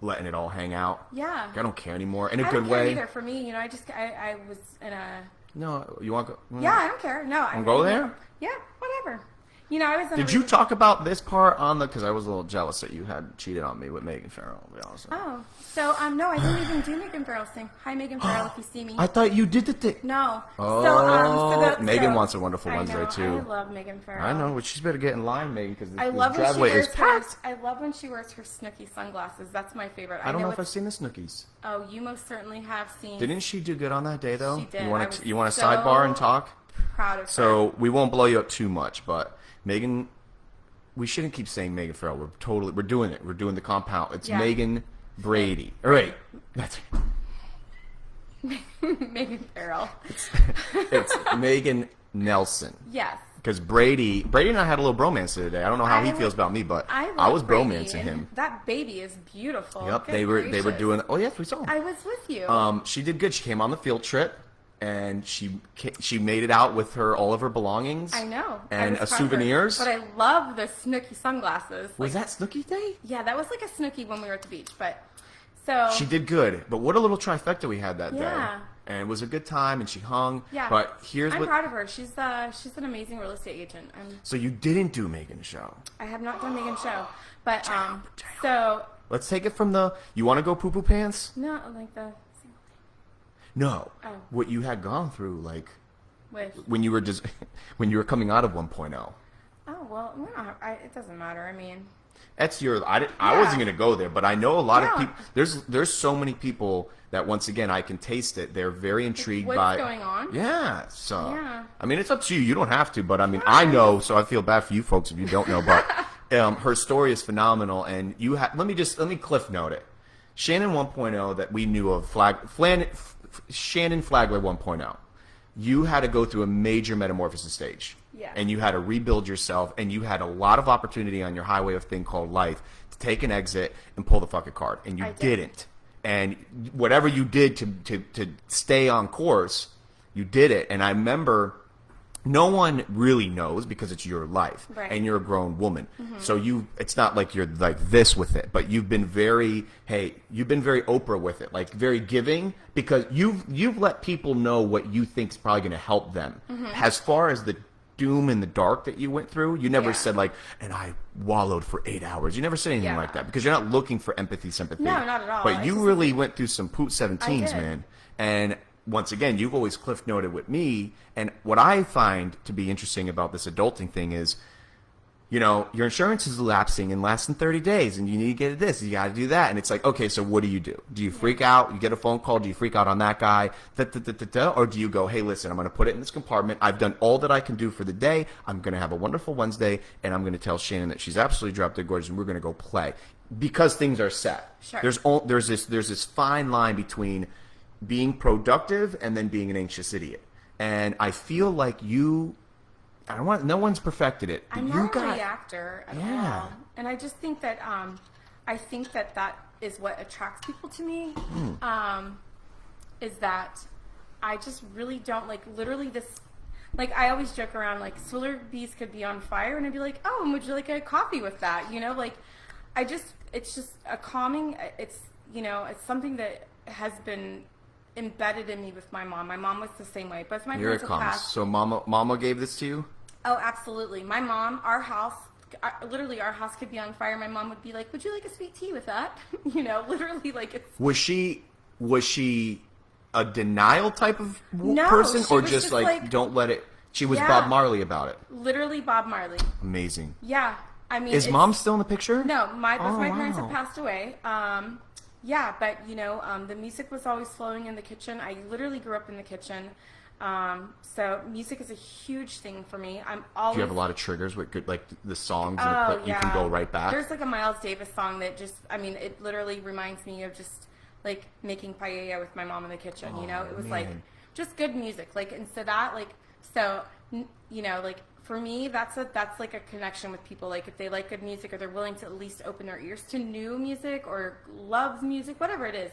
A: letting it all hang out.
B: Yeah.
A: Like, I don't care anymore in a
B: I
A: good
B: don't care
A: way.
B: either. For me, you know, I was in a.
A: No, you want to go?
B: Yeah, I don't care. No, I
A: go there?
B: Yeah, whatever. You know, I was.
A: Did you talk about this part on the? Because I was a little jealous that you had cheated on me with Megan Farrell. To be honest.
B: Oh, so no, I didn't even do Megan Farrell's thing. Hi, Megan Farrell, if you see me.
A: I thought you did the thing.
B: No.
A: Oh, Megan wants a Wonderful Wednesday too.
B: I love Megan Farrell.
A: I know, but she's better get in line, Megan, because
B: I
A: this
B: love when she
A: driveway
B: wears
A: is packed.
B: I love when she wears her Snooki sunglasses. That's my favorite.
A: I don't know if I've seen the Snookies.
B: Oh, you most certainly have seen.
A: Didn't she do good on that day, though?
B: She did.
A: You want to sidebar and talk?
B: Proud of her.
A: So we won't blow you up too much, but Megan, we shouldn't keep saying Megan Farrell. We're doing it. We're doing the compound. It's Megan Brady. All right, that's
B: Megan Farrell.
A: it's Megan Nelson.
B: Yes.
A: Because Brady and I had a little bromance the other day. I don't know how he feels about me, but I was
B: Brady,
A: bromancing him.
B: That baby is beautiful.
A: Yep,
B: Good
A: they were
B: gracious.
A: doing. Oh yes, we saw him.
B: I was with you.
A: She did good. She came on the field trip, and she made it out with all of her belongings.
B: I know.
A: And
B: I was proud of her.
A: souvenirs.
B: But I love the Snooki sunglasses.
A: Was that Snooki Day?
B: Yeah, that was like a Snooki when we were at the beach. But so
A: She did good. But what a little trifecta we had that day.
B: Yeah.
A: And it was a good time, and she hung.
B: Yeah.
A: But here's
B: I'm
A: what.
B: proud of her. She's an amazing real estate agent.
A: So you didn't do Megan's show.
B: I have not done Megan's show, but so
A: Let's take it from the. You want to go poo poo pants?
B: no, like the single
A: No.
B: Oh.
A: What you had gone through, like
B: with.
A: when you were coming out of 1.0.
B: Oh well, no, it doesn't matter. I mean,
A: That's I wasn't gonna go there, but I know a lot of
B: Yeah.
A: people. There's so many people that once again I can taste it. They're very intrigued
B: what's
A: by
B: going on?
A: Yeah. So
B: Yeah.
A: I mean, it's up to you. You don't have to, but I mean, I know, so I feel bad for you folks if you don't know. But her story is phenomenal, and let me cliff note it. Shannon 1.0 that we knew of Shannon Flagler 1.0. You had to go through a major metamorphosis stage.
B: Yeah.
A: And you had to rebuild yourself, and you had a lot of opportunity on your highway of thing called life to take an exit and pull the fucking card, and you
B: I did.
A: didn't. and whatever you did to stay on course, you did it. And I remember, no one really knows because it's your life,
B: right.
A: and you're a grown woman. So it's not like you're like this with it, but you've been very Oprah with it, like very giving, because you've let people know what you think is probably going to help them. As far as the doom and the dark that you went through, you never said like, and I wallowed for 8 hours. You never said anything like that, because you're not looking for empathy, sympathy.
B: No, not at all.
A: But you really went through some poot 17s, man. And once again, you've always cliff noted with me. And what I find to be interesting about this adulting thing is, you know, your insurance is lapsing in less than 30 days, and you need to get this, you got to do that. And it's like, okay, so what do? Do you freak out? You get a phone call, do you freak out on that guy? Or do you go, hey, listen, I'm going to put it in this compartment. I've done all that I can do for the day. I'm going to have a wonderful Wednesday, and I'm going to tell Shannon that she's absolutely dropped dead gorgeous, and we're going to go play. Because things are set.
B: Sure.
A: There's this fine line between being productive and then being an anxious idiot. And I feel like no one's perfected it.
B: I'm not a reactor at all. And I just think that that is what attracts people to me. Is that I just really don't like literally this. Like, I always joke around, like, Swillerbees could be on fire, and I'd be like, oh, and would you like a coffee with that? You know, like, it's just a calming, it's something that has been embedded in me with my mom. My mom was the same way. Both my parents have passed.
A: So mama gave this to you?
B: Oh, absolutely. My mom, our house could be on fire. My mom would be like, would you like a sweet tea with that? You know, literally, like, it's...
A: Was she a denial type of person, or just like don't let it? She was Bob Marley about it.
B: Literally Bob Marley.
A: Amazing.
B: Yeah, I mean,
A: is mom still in the picture?
B: No, both my parents have passed away. Yeah, but the music was always flowing in the kitchen. I literally grew up in the kitchen. So music is a huge thing for me. I'm always.
A: Do you have a lot of triggers with good, like the songs and you can go right back?
B: There's like a Miles Davis song that it literally reminds me of just like making paella with my mom in the kitchen. It was like just good music. Like, and so that like like for me that's like a connection with people. Like if they like good music, or they're willing to at least open their ears to new music or loves music, whatever it is.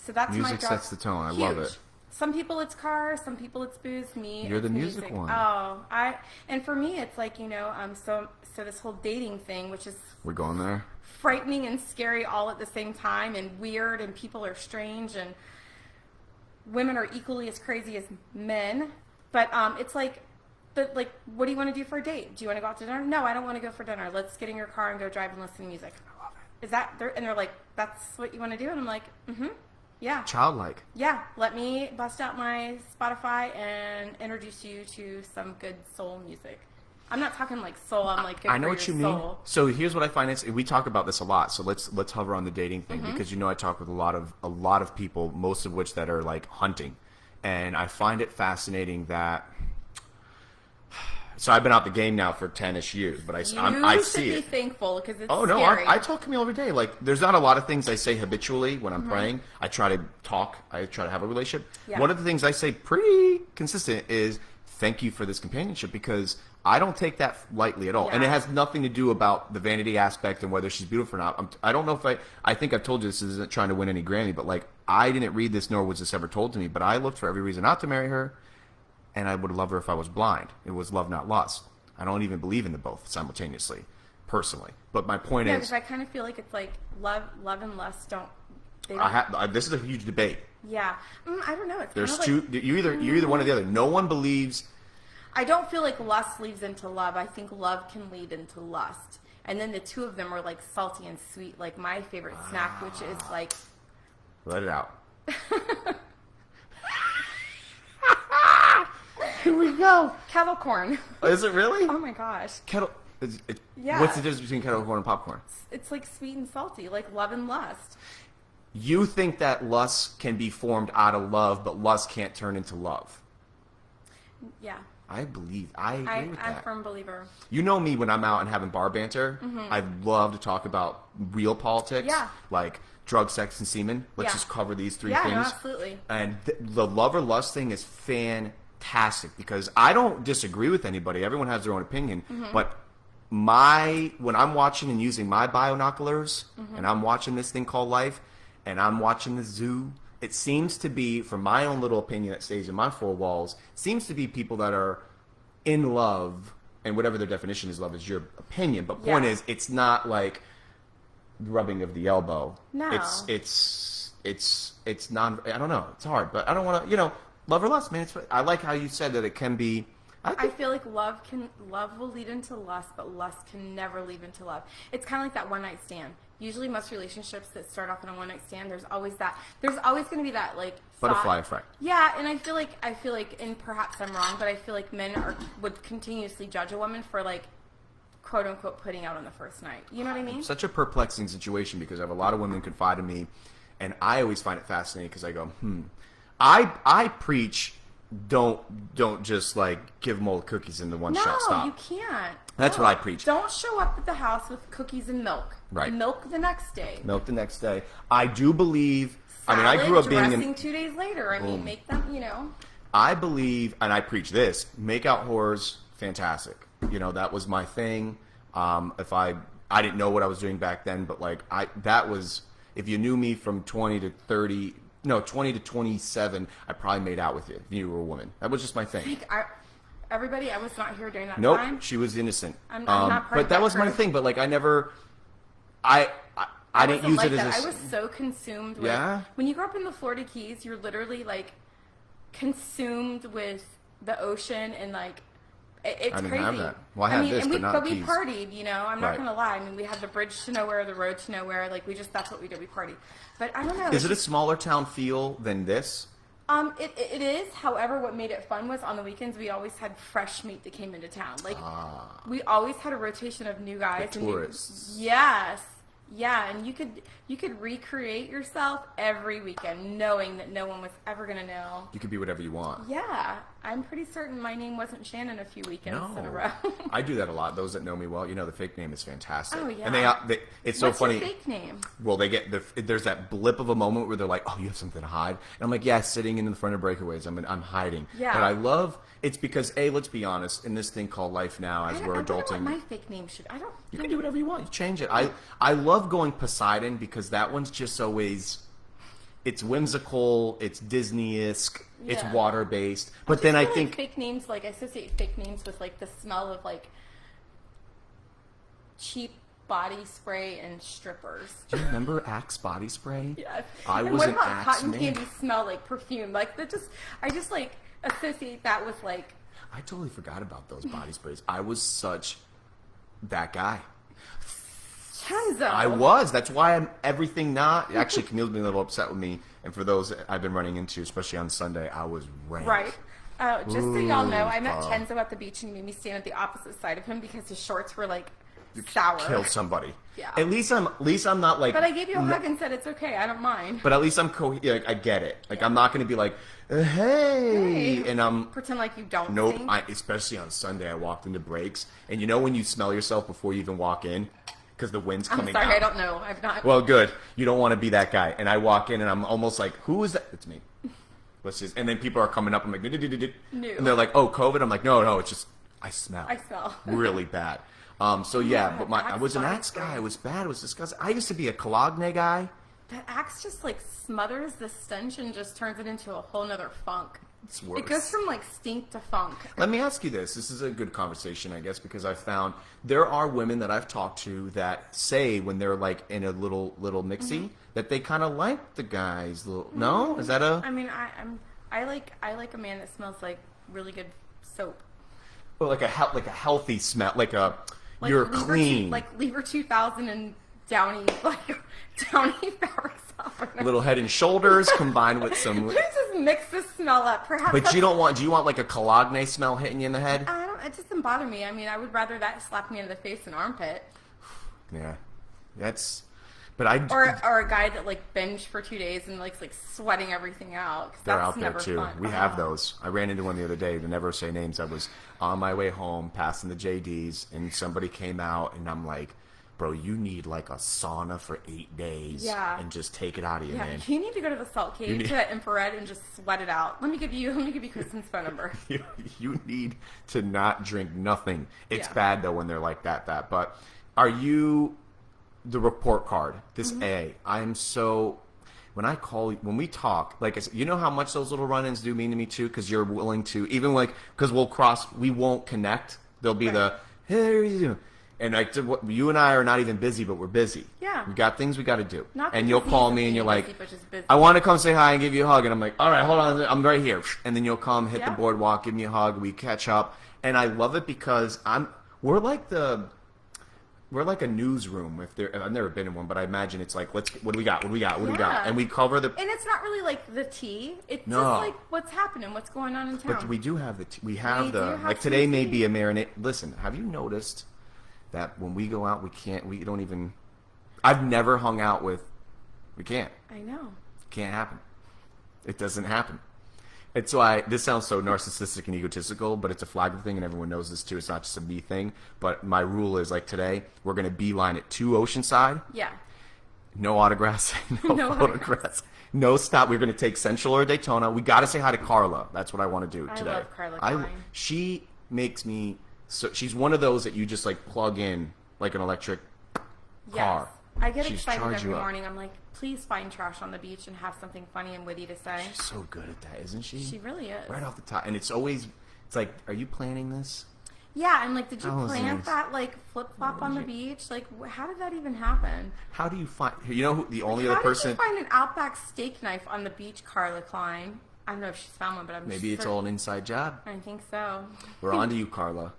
B: That's
A: music
B: my job.
A: Sets the tone. I love it.
B: Some people it's cars, some people it's booze. Me,
A: you're the music one.
B: Oh, and for me it's like so this whole dating thing, which is
A: we're going there.
B: Frightening and scary all at the same time, and weird, and people are strange, and women are equally as crazy as men. But it's like, what do you want to do for a date? Do you want to go out to dinner? No, I don't want to go for dinner. Let's get in your car and go drive and listen to music. I love it. Is that and they're like, that's what you want to do? And I'm like, yeah. Childlike. Yeah. Let me bust out my Spotify and introduce you to some good soul music. I'm not talking like soul. I'm like, good I know what you mean.
A: So here's what I find we talk about this a lot. So let's hover on the dating thing, because I talk with a lot of people, most of which that are like hunting, and I find it fascinating that. So I've been out the game now for 10-ish years, but I see it.
B: You should be thankful, because it's scary.
A: I talk to Camille every day. Like, there's not a lot of things I say habitually when I'm praying. I try to talk. I try to have a relationship. Yeah. One of the things I say pretty consistent is thank you for this companionship, because I don't take that lightly at all. Yeah. And it has nothing to do about the vanity aspect and whether she's beautiful or not. I don't know if I think I've told you this isn't trying to win any Grammy, but like, I didn't read this, nor was this ever told to me, but I looked for every reason not to marry her. And I would love her if I was blind. It was love, not lust. I don't even believe in the both simultaneously, personally. But my point is...
B: because I kind of feel like it's like love and lust don't...
A: this is a huge debate.
B: Yeah. I don't know. It's
A: There's
B: kind of
A: two... You're either one or the other. No one believes...
B: I don't feel like lust leads into love. I think love can lead into lust. And then the two of them are like salty and sweet. Like my favorite snack, which is like...
A: Let it out. Here we go.
B: Kettle corn.
A: Is it really?
B: Oh my gosh.
A: Yeah. What's the difference between kettle corn and popcorn?
B: It's like sweet and salty, like love and lust.
A: You think that lust can be formed out of love, but lust can't turn into love.
B: Yeah.
A: I agree with that.
B: I'm a firm believer.
A: You know me, when I'm out and having bar banter, I love to talk about real politics. Yeah. Like drug, sex, and semen. Let's just cover these three things.
B: Yeah, absolutely.
A: And the love or lust thing is fantastic, because I don't disagree with anybody. Everyone has their own opinion. But when I'm watching and using my binoculars and I'm watching this thing called life, and I'm watching the zoo, it seems to be, from my own little opinion that stays in my four walls, seems to be people that are in love, and whatever their definition is love is your opinion. But point is, it's not like rubbing of the elbow.
B: No.
A: It's not, I don't know. It's hard, but I don't want to, love or lust, man. I like how you said that it can be.
B: I feel like love will lead into lust, but lust can never lead into love. It's kind of like that one night stand. Usually, most relationships that start off in a one night stand, there's always going to be that like
A: butterfly effect.
B: Yeah, and I feel like, and perhaps I'm wrong, but I feel like men would continuously judge a woman for like, quote unquote, putting out on the first night. You know what I mean?
A: Such a perplexing situation because I have a lot of women confide in me, and I always find it fascinating because I go, I preach. Don't just like give them all the cookies in the one shot stop.
B: No, you can't.
A: That's what I preach.
B: Don't show up at the house with cookies and milk.
A: Right.
B: Milk the next day.
A: Milk the next day. I do believe.
B: Salad,
A: I grew up being
B: dressing 2 days later. I mean, make them.
A: I believe, and I preach this: make out whores, fantastic. That was my thing. If I didn't know what I was doing back then, but like that was, if you knew me from 20 to 27, I probably made out with you if you were a woman. That was just my thing.
B: Everybody, I was not here during that
A: nope,
B: time.
A: Nope, she was innocent.
B: I'm not part
A: but
B: of
A: that was my thing. But like, I never, I didn't use it as
B: I was so consumed with.
A: Yeah.
B: When you grow up in the Florida Keys, you're literally like consumed with the ocean and like. It's crazy.
A: Have that. Well, I had this, but not
B: But
A: Keys.
B: we partied, I'm not going to lie. I mean, we had the bridge to nowhere, the road to nowhere. Like, that's what we did. We partied. But I don't know.
A: Is it a smaller town feel than this?
B: It is. However, what made it fun was on the weekends, we always had fresh meat that came into town. Like, we always had a rotation of new guys.
A: The tourists.
B: Yes. Yeah, and you could recreate yourself every weekend, knowing that no one was ever going to know.
A: You could be whatever you want.
B: Yeah, I'm pretty certain my name wasn't Shannon a few weekends in a row.
A: I do that a lot. Those that know me well, the fake name is fantastic.
B: Oh, yeah.
A: And it's so funny.
B: What's your fake name?
A: Well, there's that blip of a moment where they're like, "Oh, you have something to hide," and I'm like, "Yeah, sitting in the front of breakaways. I'm hiding."
B: Yeah.
A: But I love. It's because let's be honest. In this thing called life now, as we're
B: I don't
A: adulting,
B: know what my fake name should. I don't.
A: You can do whatever you want. You change it. I love going Poseidon because that one's just always. It's whimsical. It's Disney-esque.
B: Yeah.
A: It's water-based. But then I think
B: fake names, like I associate fake names with like the smell of like cheap body spray and strippers.
A: Do you remember Axe body spray?
B: Yes.
A: I
B: and
A: was
B: what
A: an
B: about
A: Axe
B: cotton
A: man.
B: candy smell like perfume? Like I just like associate that with like.
A: I totally forgot about those body sprays. I was such that guy.
B: Chenzo.
A: I was. That's why I'm everything not. Actually, Camille's been a little upset with me. And for those I've been running into, especially on Sunday, I was rank.
B: Right. Just so y'all know, I met Chenzo at the beach and he made me stand at the opposite side of him because his shorts were like sour.
A: Killed somebody.
B: Yeah.
A: At least I'm not like.
B: But I gave you a hug and said it's okay. I don't mind.
A: But at least I'm I get it. Like I'm not going to be like, hey, and I'm
B: pretend like you don't.
A: Nope.
B: Sing.
A: Especially on Sunday, I walked into breaks, and when you smell yourself before you even walk in, because the wind's coming.
B: I'm sorry,
A: out.
B: I don't know. I've not.
A: Well, good. You don't want to be that guy. And I walk in, and I'm almost like, who is that? It's me. Let's just. And then people are coming up. I'm like, and they're like, oh, COVID. I'm like, no, it's just I smell.
B: I smell
A: really bad. So yeah, but I was an Axe guy. It was bad. It was disgusting. I used to be a Cologne guy.
B: That Axe just like smothers the stench and just turns it into a whole nother funk.
A: It's worse.
B: It goes from like stink to funk.
A: Let me ask you this. This is a good conversation, I guess, because I've found there are women that I've talked to that say when they're like in a little mixy that they kind of like the guys. No, is that a?
B: I mean, I like a man that smells like really good soap.
A: Well, like a healthy smell, like you're
B: Lever
A: clean,
B: like Lever 2000 and Downy fabric softener.
A: Little Head and Shoulders combined with some.
B: Let's just mix the smell up, perhaps.
A: But you don't want? Do you want like a Cologne smell hitting you in the head?
B: It doesn't bother me. I mean, I would rather that slap me in the face than armpit.
A: Yeah, that's. But
B: or a guy that like binged for 2 days and like sweating everything out.
A: They're
B: that's
A: out there
B: never
A: too.
B: Fun.
A: We have those. I ran into one the other day. To never say names. I was on my way home, passing the JDs, and somebody came out, and I'm like, "Bro, you need like a sauna for 8 days, and just take it out of you, man.
B: You need to go to the salt cave to that infrared and just sweat it out. Let me give you Kristen's phone number.
A: You need to not drink nothing. It's bad though when they're like that. But are you? The report card, this A, I'm so, when we talk, like I said, you know how much those little run-ins do mean to me too, because you're willing to, even like, because we won't connect. There'll be the, hey, how are you doing? And like, you and I are not even busy, but we're busy.
B: Yeah.
A: We got things we got to do.
B: Not
A: and you'll call me and you're
B: busy,
A: like,
B: but just busy.
A: I want to come say hi and give you a hug. And I'm like, all right, hold on. I'm right here. And then you'll come, hit the boardwalk, give me a hug. We catch up. And I love it because we're like a newsroom. I've never been in one, but I imagine it's like, what do we got? What do we got? What do we got? And we cover the.
B: And it's not really like the tea. It's just like what's happening, what's going on in town.
A: But we do have the tea. We have like today may be a marinade. Listen, have you noticed that when we go out, we don't even. I've never hung out with. We can't.
B: I know.
A: Can't happen. It doesn't happen. It's why this sounds so narcissistic and egotistical, but it's a Flagler thing, and everyone knows this too. It's not just a me thing. But my rule is like today, we're gonna beeline it to Oceanside.
B: Yeah.
A: No autographs, no photographs, no stop. We're gonna take Central or Daytona. We gotta say hi to Carla. That's what I want to do today.
B: I love Carla.
A: She makes me so. She's one of those that you just like plug in like an electric car.
B: I get excited every morning. I'm like, please find trash on the beach and have something funny and witty to say.
A: She's so good at that, isn't she?
B: She really is.
A: Right off the top. And it's like, are you planning this?
B: Yeah, and like, did you plant that like flip-flop on the beach? Like, how did that even happen?
A: How do you find, you know who the only other person.
B: How did you find an Outback steak knife on the beach, Carla Klein? I don't know if she's found one, but
A: maybe it's all an inside job.
B: I think so.
A: We're on to you, Carla.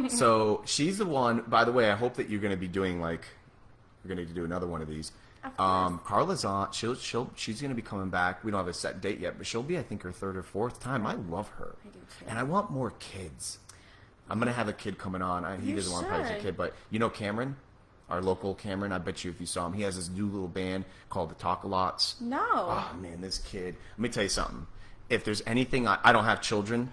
A: So she's the one, by the way, I hope that you're going to be doing like, we're going to do another one of these. Carla's on. She's going to be coming back. We don't have a set date yet, but she'll be, I think, her third or fourth time. I love her.
B: I do too.
A: And I want more kids. I'm going to have a kid coming on. He doesn't want to play as a kid, but you know Cameron, our local Cameron. I bet you if you saw him, he has this new little band called the Talk-A-Lots.
B: No.
A: Oh man, this kid. Let me tell you something. If there's anything, I don't have children.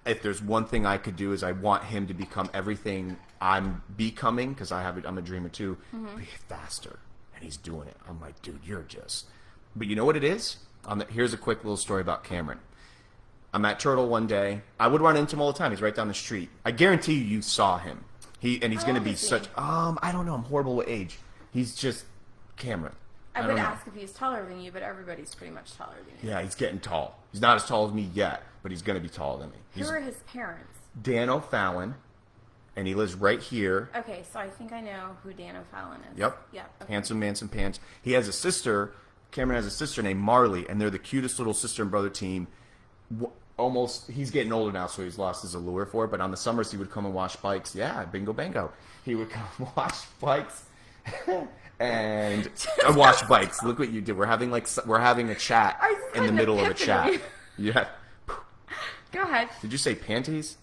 A: If there's one thing I could do is I want him to become everything I'm becoming, because I'm a dreamer too. Be faster, and he's doing it. I'm like, dude, you're just. But you know what it is? Here's a quick little story about Cameron. I'm at Turtle one day. I would run into him all the time. He's right down the street. I guarantee you saw him. He's going to be such. I don't know. I'm horrible with age. He's just Cameron.
B: I would ask if he's taller than you, but everybody's pretty much taller than you.
A: Yeah, he's getting tall. He's not as tall as me yet, but he's going to be taller than me.
B: Who are his parents?
A: Dan O'Fallon, and he lives right here.
B: Okay, so I think I know who Dan O'Fallon is.
A: Yep.
B: Okay.
A: Handsome Manson Pants. He has a sister. Cameron has a sister named Marley, and they're the cutest little sister and brother team. He's getting older now, so he's lost his allure for it. But on the summers, he would come and watch bikes. Yeah, bingo, bango. He would come watch bikes. And watch bikes. Look what you did. We're having a chat in the middle of a chat. Yeah.
B: Go ahead.
A: Did you say panties?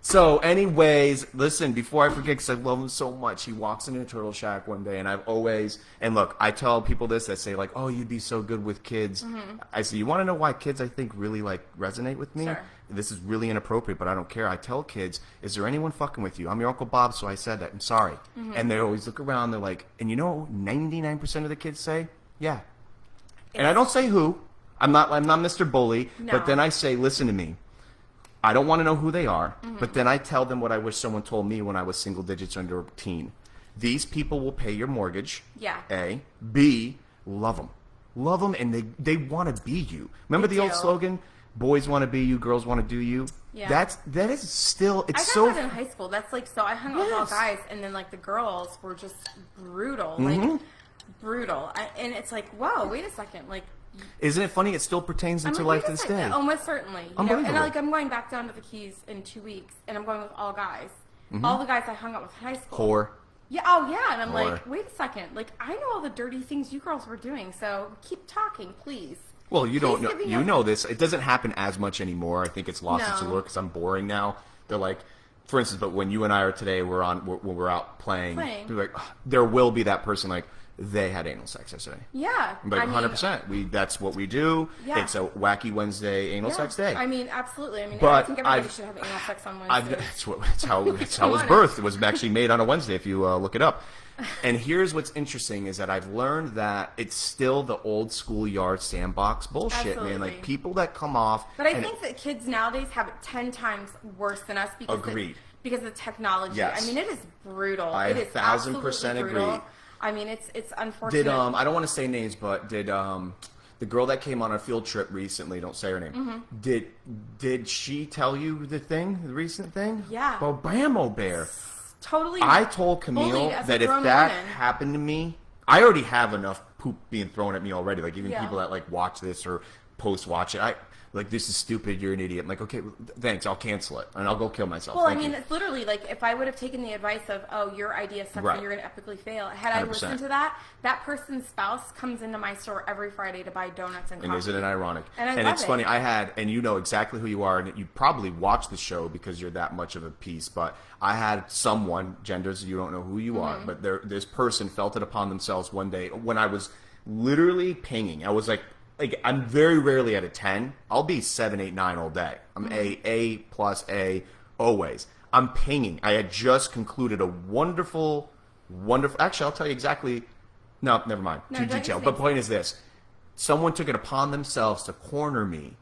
A: So anyways, listen, before I forget, because I love him so much, he walks into a turtle shack one day, and look, I tell people this, that say like, oh, you'd be so good with kids. I say, you want to know why kids, I think, really like resonate with me?
B: Sure.
A: This is really inappropriate, but I don't care. I tell kids, is there anyone fucking with you? I'm your Uncle Bob, so I said that. I'm sorry. And they always look around, they're like, and you know, 99% of the kids say, yeah. And I don't say who. I'm not Mr. Bully, but then I say, listen to me. I don't want to know who they are, but then I tell them what I wish someone told me when I was single digits under a teen. These people will pay your mortgage.
B: Yeah.
A: A. B. Love them. Love them, and they want to be you. Remember the old slogan? Boys want to be you, girls want to do you.
B: Yeah.
A: That is still. It's
B: I got that in high school. That's like so. I hung out with all guys, and then like the girls were just brutal, like brutal. And it's like, whoa, wait a second, like.
A: Isn't it funny? It still pertains into life to this day.
B: Almost certainly. You know? And I'm going back down to the Keys in 2 weeks, and I'm going with all guys. All the guys I hung out with in high school.
A: Whore.
B: Yeah. Oh, yeah. And I'm like, wait a second. Like, I know all the dirty things you girls were doing, so keep talking, please.
A: Well, you don't know. You know this. It doesn't happen as much anymore. I think it's lost its allure because I'm boring now. They're like, for instance, but when you and I are today, when we're out playing. They're like, there will be that person like. They had anal sex yesterday.
B: Yeah.
A: Like 100%. That's what we do. Yeah. It's a wacky Wednesday anal sex day.
B: I mean, absolutely. I mean,
A: but
B: I think everybody should have anal sex on Wednesday.
A: That's how it was birthed. It was actually made on a Wednesday if you look it up. And here's what's interesting is that I've learned that it's still the old schoolyard sandbox bullshit, man. Like people that come off.
B: But I think that kids nowadays have it 10 times worse than us because
A: agreed.
B: Because of technology.
A: Yes.
B: I mean, it is brutal.
A: I
B: it is
A: 1,000%
B: brutal.
A: agree.
B: I mean, it's unfortunate.
A: Did I don't want to say names, but did the girl that came on a field trip recently, don't say her name, did she tell you the recent thing?
B: Yeah.
A: Well, Bammo Bear.
B: Totally.
A: I told Camille that if that happened to me, I already have enough poop being thrown at me already. Like even people that like watch this or post watch it, like, this is stupid, you're an idiot. I'm like, okay, well, thanks, I'll cancel it, and I'll go kill myself.
B: Well, I mean, it's literally like if I would have taken the advice of, oh, your idea sucks and you're going to epically fail. Had I
A: 100%.
B: listened to that, that person's spouse comes into my store every Friday to buy donuts and coffee.
A: And isn't it ironic?
B: And
A: it's funny, and you know exactly who you are, and you probably watch the show because you're that much of a piece, but I had someone, genders, you don't know who you are, but this person felt it upon themselves one day when I was literally pinging. I was like I'm very rarely at a 10. I'll be 7, 8, 9 all day. I'm A plus A always. I'm pinging. I had just concluded a wonderful. Actually, I'll tell you exactly. No, never mind. Too detailed. But point is this: someone took it upon themselves to corner me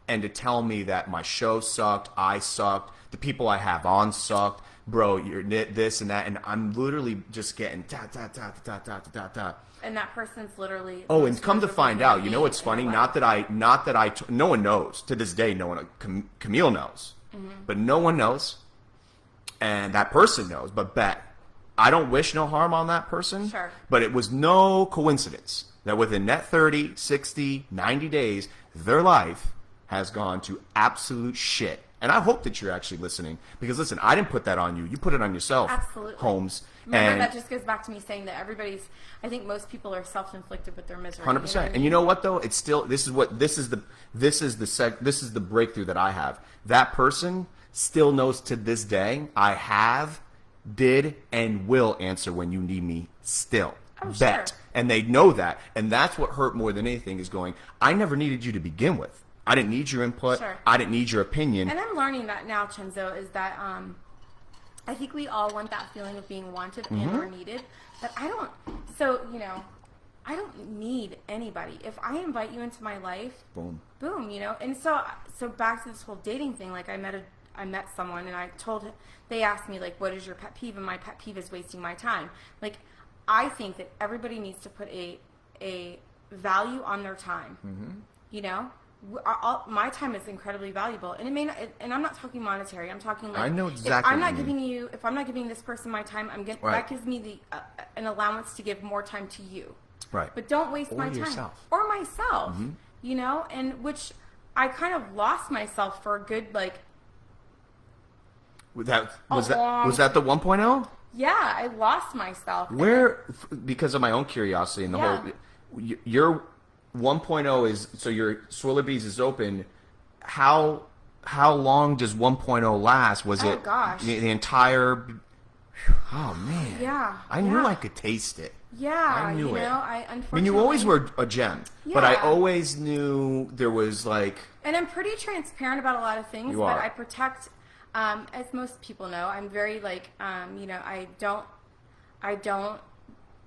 A: and to tell me that my show sucked, I sucked, the people I have on sucked. Bro, you're this and that, and I'm literally just getting
B: And that person's literally.
A: Oh, and come to find out, you know what's funny? Not that I. No one knows to this day. No one. Camille knows, but no one knows, and that person knows. But bet, I don't wish no harm on that person.
B: Sure.
A: But it was no coincidence that within that 30, 60, 90 days, their life has gone to absolute shit. And I hope that you're actually listening because listen, I didn't put that on you. You put it on yourself.
B: Absolutely.
A: Holmes.
B: Remember, that just goes back to me saying that I think most people are self-inflicted with their misery.
A: 100%. You know and you know what though? It's still this is the breakthrough that I have. That person still knows to this day I did and will answer when you need me still.
B: Oh,
A: Bet.
B: Sure.
A: And they know that. And that's what hurt more than anything is going, I never needed you to begin with. I didn't need your input.
B: Sure.
A: I didn't need your opinion.
B: And I'm learning that now, Chenzo, is that I think we all want that feeling of being wanted and or needed. But I don't need anybody. If I invite you into my life, boom, And so back to this whole dating thing, like I met someone and they asked me like, what is your pet peeve? And my pet peeve is wasting my time. Like, I think that everybody needs to put a value on their time, you know? My time is incredibly valuable, and it may not. And I'm not talking monetary. I'm talking like
A: I know exactly.
B: If I'm not giving this person my time, that gives me an allowance to give more time to you.
A: Right.
B: But don't waste my time or myself. You know, and which I kind of lost myself for a good like.
A: Was that the 1.0?
B: Yeah, I lost myself.
A: Because of my own curiosity and the whole, your 1.0 is, so your Swillerbees is open. How long does 1.0 last? Was it the entire? Oh man.
B: Yeah.
A: I knew I could taste it.
B: Yeah,
A: I knew it.
B: Unfortunately.
A: I mean, you always were a gem, but I always knew there was like.
B: And I'm pretty transparent about a lot of things, but I protect. As most people know, I'm very like, I don't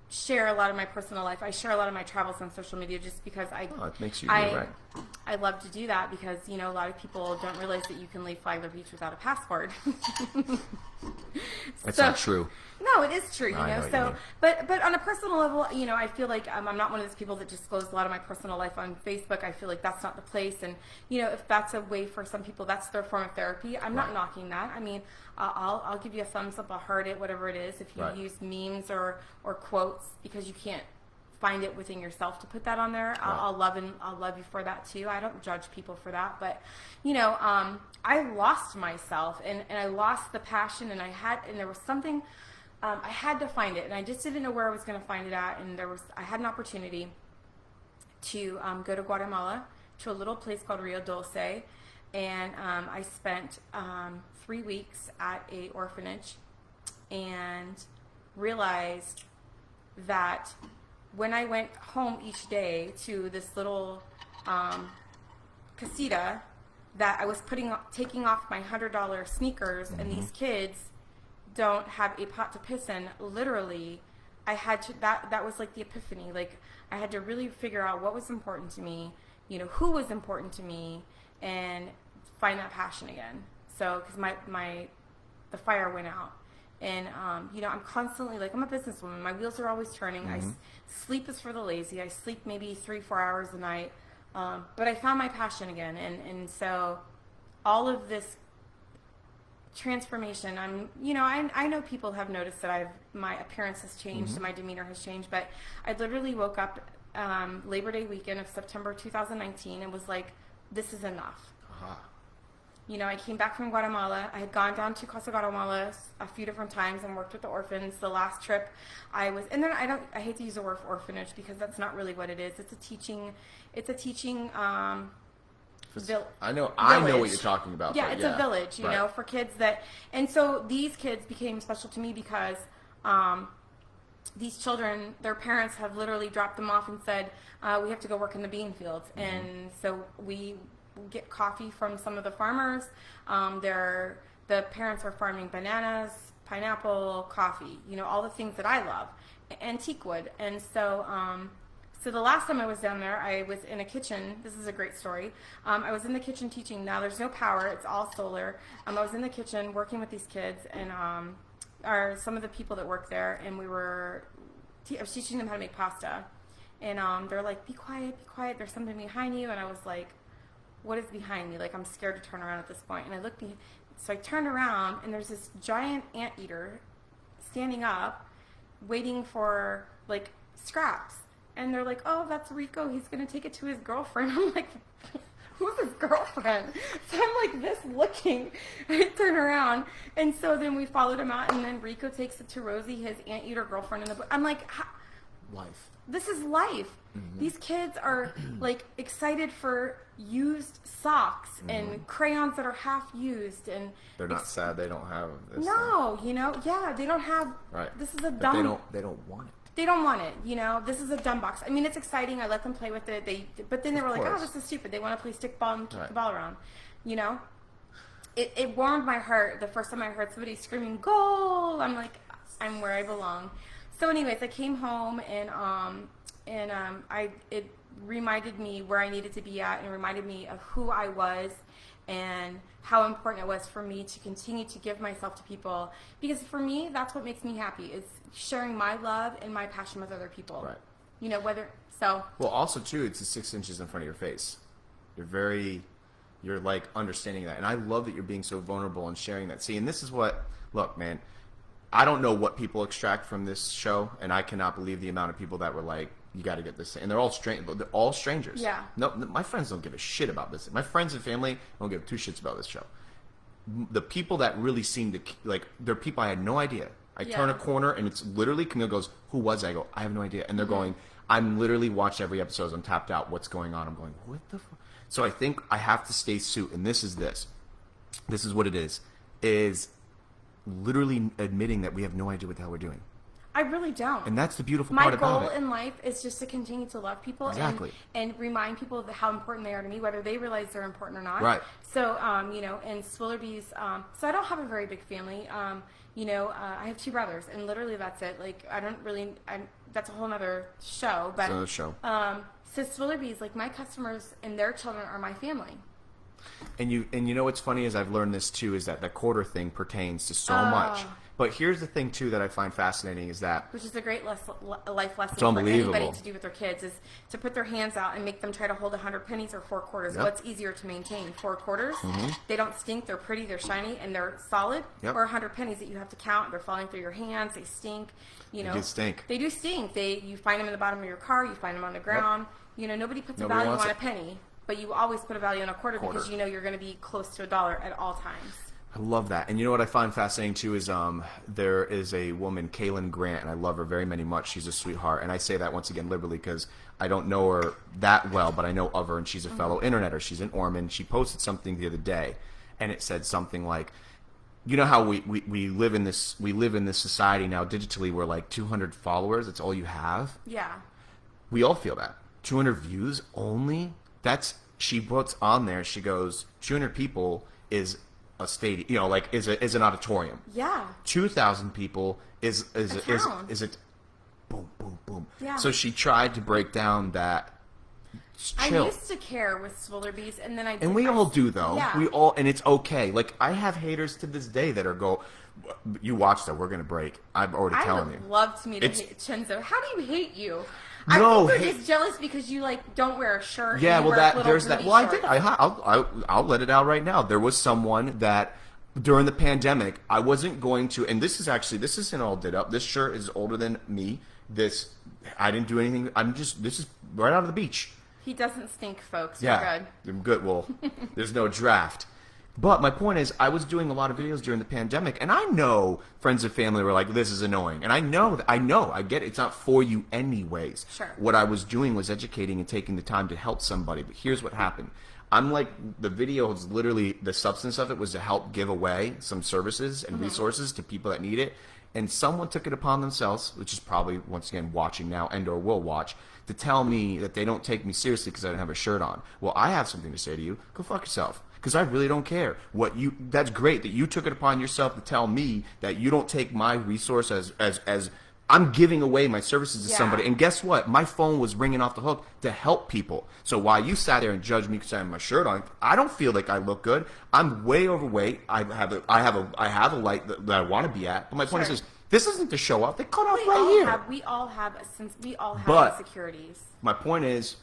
B: share a lot of my personal life. I share a lot of my travels on social media just because
A: it makes you right.
B: I love to do that because, a lot of people don't realize that you can leave Flagler Beach without a passport.
A: That's not true.
B: No, it is true, but on a personal level, I feel like I'm not one of those people that disclose a lot of my personal life on Facebook. I feel like that's not the place, and if that's a way for some people, that's their form of therapy. I'm not knocking that. I mean, I'll give you a thumbs up, I'll heart it, whatever it is. If you use memes or quotes because you can't find it within yourself to put that on there, I'll love you for that too. I don't judge people for that, but I lost myself and I lost the passion, and there was something. I had to find it, and I just didn't know where I was going to find it at. And I had an opportunity to go to Guatemala to a little place called Rio Dulce, and I spent 3 weeks at a orphanage, and realized that when I went home each day to this little casita, that I was taking off my $100 sneakers, and these kids don't have a pot to piss in. Literally, I had to. That was like the epiphany. Like, I had to really figure out what was important to me, who was important to me, and find that passion again. So, because the fire went out, And, you know, I'm constantly, like, I'm a businesswoman. My wheels are always turning. Sleep is for the lazy. I sleep maybe 3-4 hours a night. But I found my passion again. And so all of this transformation, you know, I know people have noticed that my appearance has changed and my demeanor has changed, but I literally woke up Labor Day weekend of September 2019 and was like, this is enough. You know, I came back from Guatemala. I had gone down to Casa Guatemala a few different times and worked with the orphans. The last trip I was, and then I hate to use the word orphanage because that's not really what it is. It's a teaching I know
A: what you're talking about.
B: Yeah, it's a village, you know, for kids and so these kids became special to me because these children, their parents have literally dropped them off and said, we have to go work in the bean fields. And so we get coffee from some of the farmers. The parents are farming bananas, pineapple, coffee, you know, all the things that I love, antique wood. And so, so the last time I was down there, I was in a kitchen. This is a great story. I was in the kitchen teaching. Now there's no power. It's all solar. I was in the kitchen working with these kids and are some of the people that work there. And I was teaching them how to make pasta. And they're like, be quiet, be quiet. There's something behind you. And I was like, what is behind me? Like, I'm scared to turn around at this point. And I looked, so I turned around, and there's this giant anteater standing up, waiting for, like, scraps. And they're like, oh, that's Rico. He's going to take it to his girlfriend. I'm like, who's his girlfriend? So I'm like this looking. I turn around. And so then we followed him out, and then Rico takes it to Rosie, his anteater girlfriend. I'm like,
A: Life.
B: This is life. These kids are like excited for used socks and crayons that are half used, and
A: they're not sad they don't have this.
B: No, you know, yeah, they don't have.
A: Right.
B: This is a
A: but
B: dumb.
A: They don't want it.
B: They don't want it. You know, this is a dumb box. I mean, it's exciting. I let them play with it. But then they were like, oh, this is stupid. They want to play stickball and kick the ball around. You know, it warmed my heart the first time I heard somebody screaming goal. I'm like, I'm where I belong. So anyways, I came home and it reminded me where I needed to be at and reminded me of who I was and how important it was for me to continue to give myself to people, because for me, that's what makes me happy, is sharing my love and my passion with other people.
A: Right.
B: You know,
A: Well, also too, it's 6 inches in front of your face. You're like understanding that, and I love that you're being so vulnerable and sharing that. See, and this is look, man, I don't know what people extract from this show, and I cannot believe the amount of people that were like, you got to get this. And they're all strangers.
B: Yeah.
A: No, my friends don't give a shit about this. My friends and family don't give 2 shits about this show. The people that really seem to, like, they're people I had no idea. I turn a corner, and it's literally, Camille goes, who was I? I go, I have no idea. And they're going, I'm literally watched every episode. I'm tapped out. What's going on? I'm going, what the fuck? So I think I have to stay suit, and this is what it is literally admitting that we have no idea what the hell we're doing.
B: I really don't.
A: And that's the beautiful part about it.
B: My goal in life is just to continue to love people and remind people of how important they are to me, whether they realize they're important or not.
A: Right.
B: So, you know, and Swillerbees, so I don't have a very big family. You know, I have 2 brothers, and literally that's it. Like, that's a whole other show. But,
A: it's another show.
B: So Swillerbees, like, my customers and their children are my family.
A: And you know what's funny is I've learned this too, is that the quarter thing pertains to so much. But here's the thing too that I find fascinating is that,
B: which is a great life lesson
A: for
B: anybody to do with their kids, is to put their hands out and make them try to hold 100 pennies or 4 quarters.
A: Yep.
B: What's easier to maintain? 4 quarters, they don't stink, they're pretty, they're shiny, and they're solid. Or 100 pennies that you have to count, they're falling through your hands, they stink. You know,
A: they do stink.
B: They do stink. You find them in the bottom of your car, you find them on the ground. You know, nobody puts a value on a penny, but you always put a value on a quarter. Because you know you're going to be close to $1 at all times.
A: I love that. And you know what I find fascinating too is there is a woman, Kaylin Grant, and I love her very much. She's a sweetheart. And I say that once again liberally because I don't know her that well, but I know of her, and she's a fellow interneter. She's in Ormond. She posted something the other day, and it said something like, you know how we live in this society now digitally where like 200 followers, that's all you have?
B: Yeah.
A: We all feel that. 200 views only? She puts on there, she goes, 200 people is a stadium, you know, like is an auditorium.
B: Yeah.
A: 2,000 people is it boom, boom, boom.
B: Yeah.
A: So she tried to break down that. Chill.
B: I used to care with Swillerbees, and then
A: we all do though.
B: Yeah.
A: We all, and it's okay. Like I have haters to this day that You watch that. We're gonna break. I'm already telling you.
B: I would love to meet Chenzo. How do you hate you?
A: No,
B: I think you're just jealous because you don't wear a shirt.
A: Yeah,
B: and you
A: well,
B: wear
A: there's that. Well,
B: shorts.
A: I did. I'll let it out right now. There was someone that during the pandemic, I wasn't going to, and this isn't all did up. This shirt is older than me. I didn't do anything. This is right out of the beach.
B: He doesn't stink, folks.
A: Yeah,
B: We're good.
A: I'm good. Well, there's no draft. But my point is, I was doing a lot of videos during the pandemic, and I know friends and family were like, this is annoying. And I know, I get it. It's not for you anyways.
B: Sure.
A: What I was doing was educating and taking the time to help somebody. But here's what happened. I'm like, the video is literally, the substance of it was to help give away some services and resources to people that need it. And someone took it upon themselves, which is probably, once again, watching now and or will watch, to tell me that they don't take me seriously because I don't have a shirt on. Well, I have something to say to you. Go fuck yourself. Because I really don't care. That's great that you took it upon yourself to tell me that you don't take my resource as I'm giving away my services to somebody. And guess what? My phone was ringing off the hook to help people. So while you sat there and judged me because I have my shirt on, I don't feel like I look good. I'm way overweight. I have a light that I want to be at. But my point is this isn't to show off. They cut off right here.
B: We all have insecurities.
A: My point is,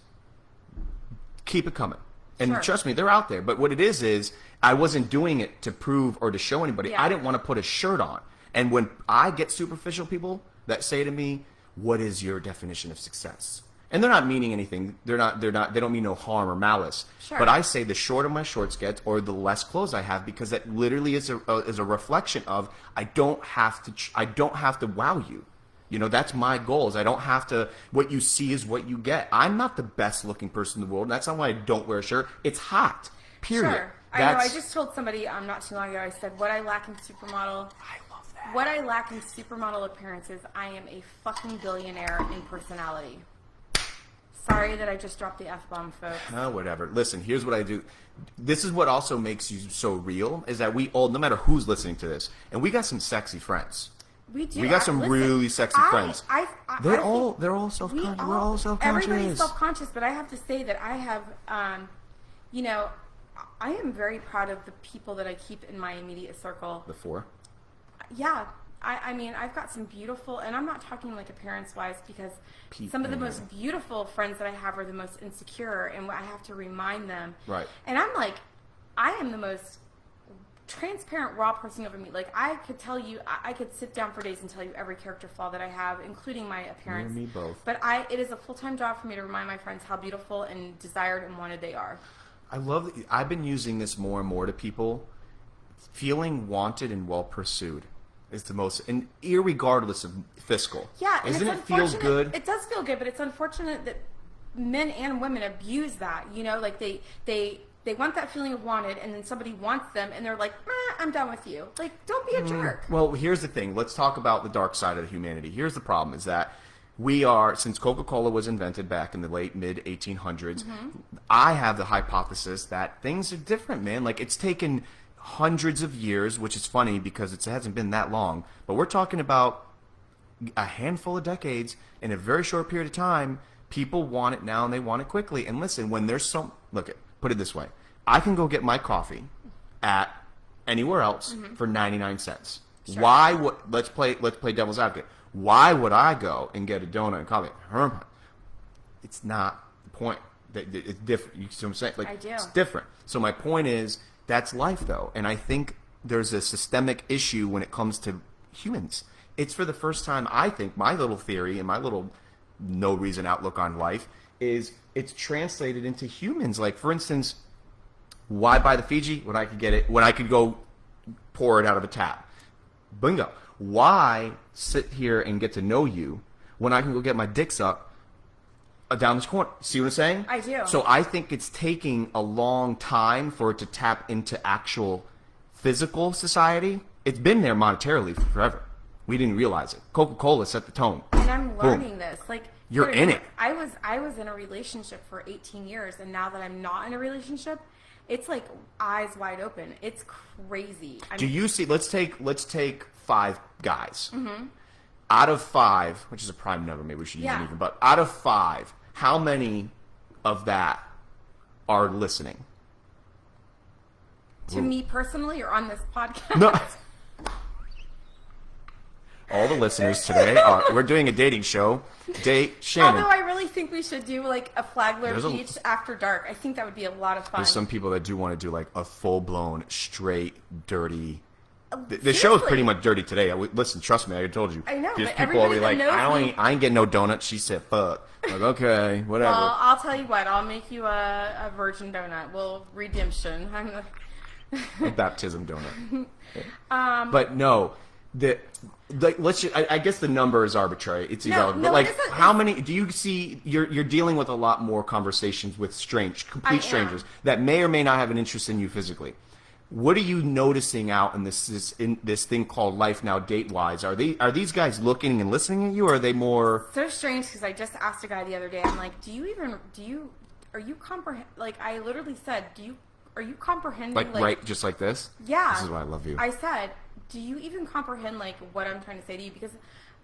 A: keep it coming. And trust me, they're out there. But what it is I wasn't doing it to prove or to show anybody.
B: Yeah.
A: I didn't want to put a shirt on. And when I get superficial people that say to me, what is your definition of success? And they're not meaning anything. They don't mean no harm or malice.
B: Sure.
A: But I say the shorter my shorts get or the less clothes I have, because that literally is a reflection of I don't have to wow you. You know, that's my goals. I don't have to, what you see is what you get. I'm not the best looking person in the world. And that's not why I don't wear a shirt. It's hot. Period.
B: Sure. I know. I just told somebody not too long ago, I said, what I lack in supermodel.
A: I love that.
B: What I lack in supermodel appearances, I am a fucking billionaire in personality. Sorry that I just dropped the F-bomb, folks.
A: No, whatever. Listen, here's what I do. This is what also makes you so real, is that we all, no matter who's listening to this, and we got some sexy friends.
B: We do.
A: We got some really sexy friends. They're all self-conscious. We're all self-conscious.
B: Everybody's self-conscious, but I have to say that I have, I am very proud of the people that I keep in my immediate circle.
A: The four?
B: Yeah. I mean, I've got some beautiful, and I'm not talking like appearance-wise, because some of the most beautiful friends that I have are the most insecure, and I have to remind them.
A: Right.
B: And I'm like, I am the most transparent, raw person you ever meet. Like, I could tell you, I could sit down for days and tell you every character flaw that I have, including my appearance.
A: You and me both.
B: But it is a full-time job for me to remind my friends how beautiful and desired and wanted they are.
A: I love that. I've been using this more and more to people. Feeling wanted and well pursued is the most, and irregardless of fiscal.
B: Yeah, and
A: Isn't it feel good?
B: It does feel good, but it's unfortunate that men and women abuse that. You know, like they want that feeling of wanted, and then somebody wants them, and they're like, I'm done with you. Like, don't be a jerk.
A: Well, here's the thing. Let's talk about the dark side of humanity. Here's the problem: is that we are, since Coca-Cola was invented back in the late mid 1800s, I have the hypothesis that things are different, man. Like, it's taken hundreds of years, which is funny because it hasn't been that long, but we're talking about a handful of decades in a very short period of time. People want it now and they want it quickly. And listen, when there's put it this way, I can go get my coffee at anywhere else for 99 cents.
B: Sure.
A: Why would, let's play devil's advocate. Why would I go and get a donut and coffee? It's not the point. It's different. You see what I'm saying? Like,
B: I do.
A: It's different. So my point is, that's life, though. And I think there's a systemic issue when it comes to humans. It's for the first time, I think, my little theory and my little no reason outlook on life is it's translated into humans. Like, for instance, why buy the Fiji when I could get it, when I could go pour it out of a tap? Bingo. Why sit here and get to know you when I can go get my dick sucked down this corner? See what I'm saying?
B: I do.
A: So I think it's taking a long time for it to tap into actual physical society. It's been there monetarily forever. We didn't realize it. Coca-Cola set the tone.
B: And I'm learning this. Like,
A: you're in it.
B: I was in a relationship for 18 years, and now that I'm not in a relationship, it's like eyes wide open. It's crazy.
A: Do you see? Let's take 5 guys. Out of 5, which is a prime number, maybe we should use it even, but out of 5, how many of that are listening?
B: To me personally, or on this podcast?
A: No. all the listeners today. We're doing a dating show. Date Shannon.
B: Although I really think we should do like a Flagler beach after dark. I think that would be a lot of fun.
A: There's some people that do want to do like a full-blown, straight, dirty. The show is pretty much dirty today. Listen, trust me, I told you.
B: I know,
A: There's
B: but
A: people will be like,
B: knows
A: I ain't getting no donuts. She said, fuck. Like, okay, whatever.
B: Well, I'll tell you what. I'll make you a virgin donut. Well, redemption.
A: A baptism donut. But no, I guess the number is arbitrary. It's irrelevant. But like, how many do you see? You're dealing with a lot more conversations with complete strangers that may or may not have an interest in you physically. What are you noticing out in this thing called life now, date wise? Are these guys looking and listening at you, or are they more
B: so strange? Because I just asked a guy the other day. I'm like, are you comprehend? Like, I literally said, are you comprehending?
A: Like right, just like this?
B: Yeah.
A: This is why I love you.
B: I said, do you even comprehend like what I'm trying to say to you? Because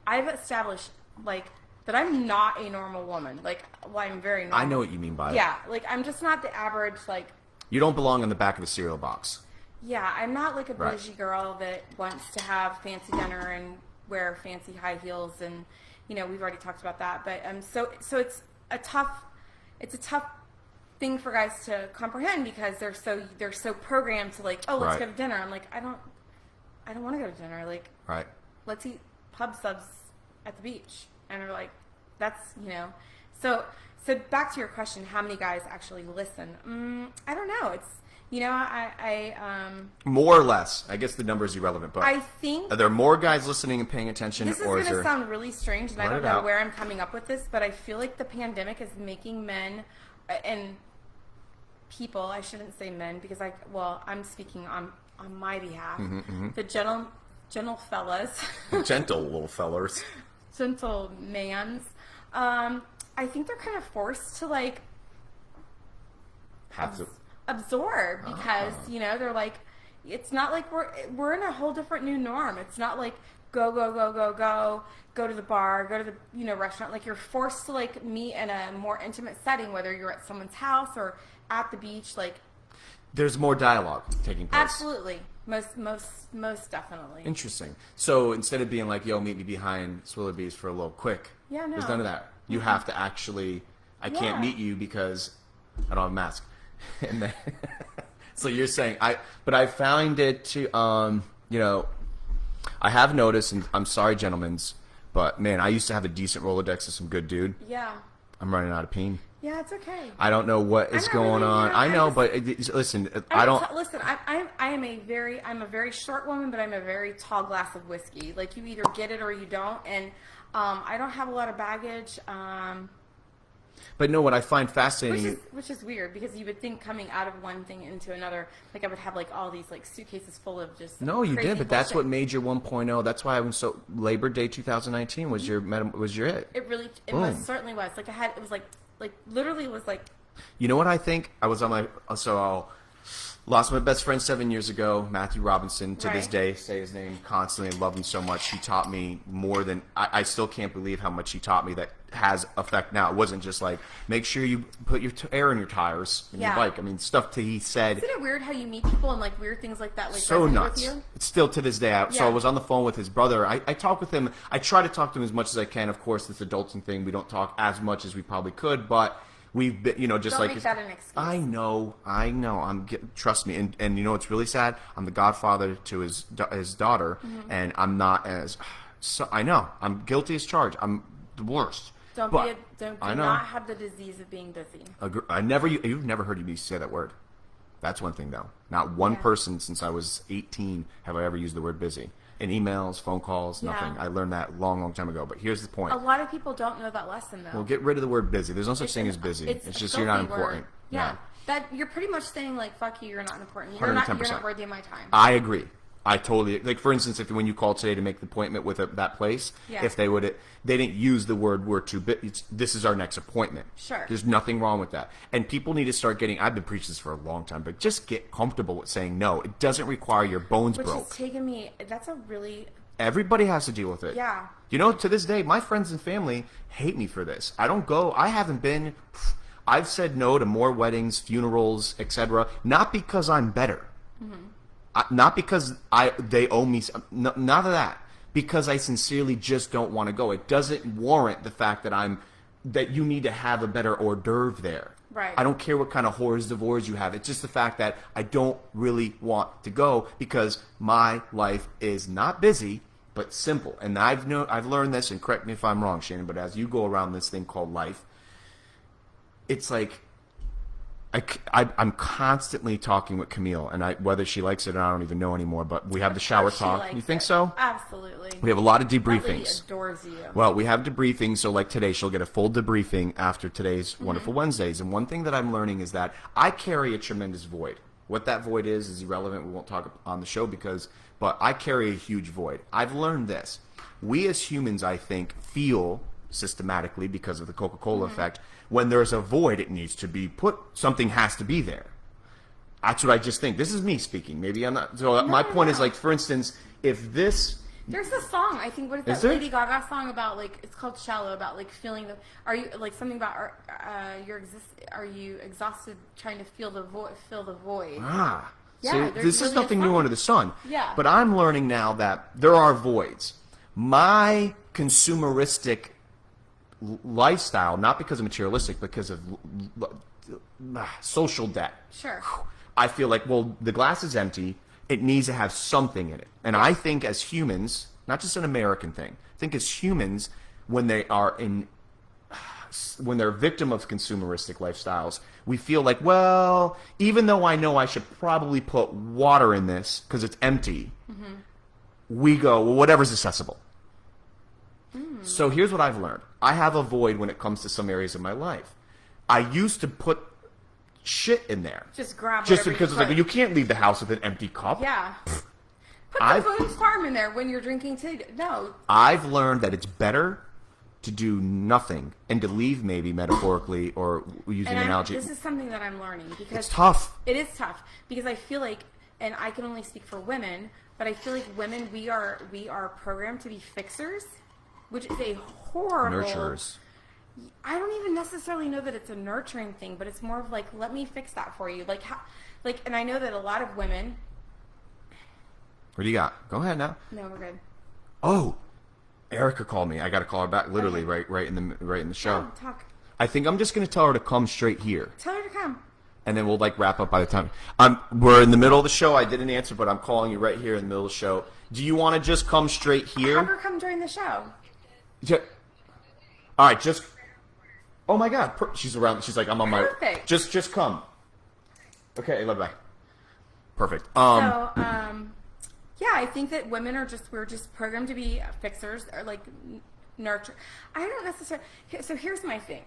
B: I've established like that I'm not a normal woman. Like, well, I'm very normal.
A: I know what you mean by it.
B: Yeah, like I'm just not the average like.
A: You don't belong in the back of a cereal box.
B: Yeah, I'm not like a bougie girl that wants to have fancy dinner and wear fancy high heels, and we've already talked about that. But so it's a tough thing for guys to comprehend because they're so programmed to like, oh, let's go to dinner. I'm like, I don't want to go to dinner. Like, let's eat pub subs at the beach, and they're like, that's So back to your question, how many guys actually listen? I don't know. It's
A: more or less. I guess the number is irrelevant, but
B: I think
A: are there more guys listening and paying attention?
B: This is going to sound really strange, and I don't know where I'm coming up with this, but I feel like the pandemic is making men and people. I shouldn't say men because I'm speaking on my behalf. The gentle fellas,
A: gentle little fellers,
B: gentle mans. I think they're kind of forced to like
A: have to
B: absorb because they're like, it's not like we're in a whole different new norm. It's not like go to the bar, go to the restaurant. Like, you're forced to like meet in a more intimate setting, whether you're at someone's house or at the beach. Like,
A: there's more dialogue taking place.
B: Absolutely. Most definitely.
A: Interesting. So instead of being like, yo, meet me behind Swillerbees for a little quick, there's none of that. You have to actually, I can't meet you because I don't have a mask. And then, so you're saying, but I found it to, I have noticed, and I'm sorry, gentlemen, but man, I used to have a decent Rolodex of some good dude.
B: Yeah.
A: I'm running out of peen.
B: Yeah, it's okay.
A: I don't know what is going on. I know, but listen, I don't.
B: Listen, I'm a very short woman, but I'm a very tall glass of whiskey. Like, you either get it or you don't, and I don't have a lot of baggage.
A: But no, what I find fascinating,
B: which is weird, because you would think coming out of one thing into another, like I would have like all these like suitcases full of just
A: no, you did, but
B: bullshit.
A: That's what made your 1.0. That's why I was so Labor Day 2019 was your hit.
B: It most certainly was. Like, it was like literally was like.
A: You know what I think? I was on my lost my best friend 7 years ago, Matthew Robinson. To this day, say his name constantly. I love him so much. He taught me more than I still can't believe how much he taught me that has effect now. It wasn't just like, make sure you put your air in your tires in your bike. I mean, stuff he said.
B: Isn't it weird how you meet people and like weird things like that? Like,
A: so nuts.
B: with you?
A: It's still to this day. So I was on the phone with his brother. I talk with him. I try to talk to him as much as I can. Of course, this adulting thing, we don't talk as much as we probably could, but we've been, just
B: don't
A: like
B: make that an excuse.
A: I know. Trust me. And you know what's really sad? I'm the godfather to his daughter, and I'm not as. So I know I'm guilty as charged. I'm the worst.
B: Do not have the disease of being busy.
A: You've never heard me say that word. That's one thing, though. Not one person since I was 18 have I ever used the word busy. In emails, phone calls, nothing. I learned that long time ago. But here's the point.
B: A lot of people don't know that lesson, though.
A: Well, get rid of the word busy. There's no such thing as busy. It's just you're not important.
B: Yeah. That you're pretty much saying, like, fuck you, you're not important. You're not worthy of my time.
A: I agree. I totally, like, for instance, when you called today to make the appointment with that place, if they didn't use the word "we're too busy." This is our next appointment.
B: Sure.
A: There's nothing wrong with that. And people need to start getting, I've been preaching this for a long time, but just get comfortable with saying no. It doesn't require your bones broke.
B: Which has taken me, that's a really...
A: Everybody has to deal with it.
B: Yeah.
A: To this day, my friends and family hate me for this. I've said no to more weddings, funerals, etc. Not because I'm better. Not because they owe me. None of that. because I sincerely just don't want to go. It doesn't warrant the fact that you need to have a better hors d'oeuvre there.
B: Right.
A: I don't care what kind of hors d'oeuvres you have. It's just the fact that I don't really want to go because my life is not busy, but simple. And I've learned this, and correct me if I'm wrong, Shannon, but as you go around this thing called life, it's like I'm constantly talking with Camille, and whether she likes it or not, I don't even know anymore, but we have the shower talk. You think so?
B: Absolutely.
A: We have a lot of
B: That lady
A: debriefings.
B: adores you.
A: Well, we have debriefings, so like today, she'll get a full debriefing after today's Wonderful Wednesdays. And one thing that I'm learning is that I carry a tremendous void. What that void is irrelevant. We won't talk on the show but I carry a huge void. I've learned this. We as humans, I think, feel systematically because of the Coca-Cola effect, when there's a void, it needs to be put. Something has to be there. That's what I just think. This is me speaking. Maybe I'm not. So my point is, like, for instance, if this.
B: There's a song, I think, what is that Lady Gaga song about, like, it's called Shallow, about, like, feeling the, are you, like, something about, are you exhausted trying to feel the void?
A: Ah.
B: Yeah,
A: so
B: there's
A: this is
B: really
A: nothing
B: a
A: new
B: song.
A: under the sun.
B: Yeah.
A: But I'm learning now that there are voids. My consumeristic lifestyle, not because of materialistic, because of social debt.
B: Sure.
A: I feel like, well, the glass is empty. It needs to have something in it. And I think as humans, not just an American thing, I think as humans, when they're victim of consumeristic lifestyles, we feel like, well, even though I know I should probably put water in this because it's empty, we go, well, whatever's accessible. So here's what I've learned. I have a void when it comes to some areas of my life. I used to put shit in there.
B: Just grab
A: Just
B: whatever
A: because it's like, you can't leave the house with an empty cup.
B: Yeah. Put the Boone's Farm in there when you're drinking tea. No.
A: I've learned that it's better to do nothing and to leave, maybe metaphorically or using an analogy.
B: This is something that I'm learning because
A: It's tough.
B: It is tough because I feel like, and I can only speak for women, but I feel like women, we are programmed to be fixers, which is a horrible.
A: Nurturers.
B: I don't even necessarily know that it's a nurturing thing, but it's more of like, let me fix that for you. Like, how, like, and I know that a lot of women.
A: What do you got? Go ahead now.
B: No, we're good.
A: Oh, Erica called me. I got to call her back. Literally, right in the show.
B: No, talk.
A: I think I'm just going to tell her to come straight here,
B: Tell her to come.
A: and then we'll like wrap up by the time. We're in the middle of the show. I didn't answer, but I'm calling you right here in the middle of the show. Do you want to just come straight here?
B: Have her come join the show.
A: All right, just. Oh my God, she's around. She's like, I'm on
B: Perfect.
A: Just come. Okay, love bye. Perfect.
B: Yeah, I think that women we're just programmed to be fixers or like nurture. I don't necessarily. So here's my thing.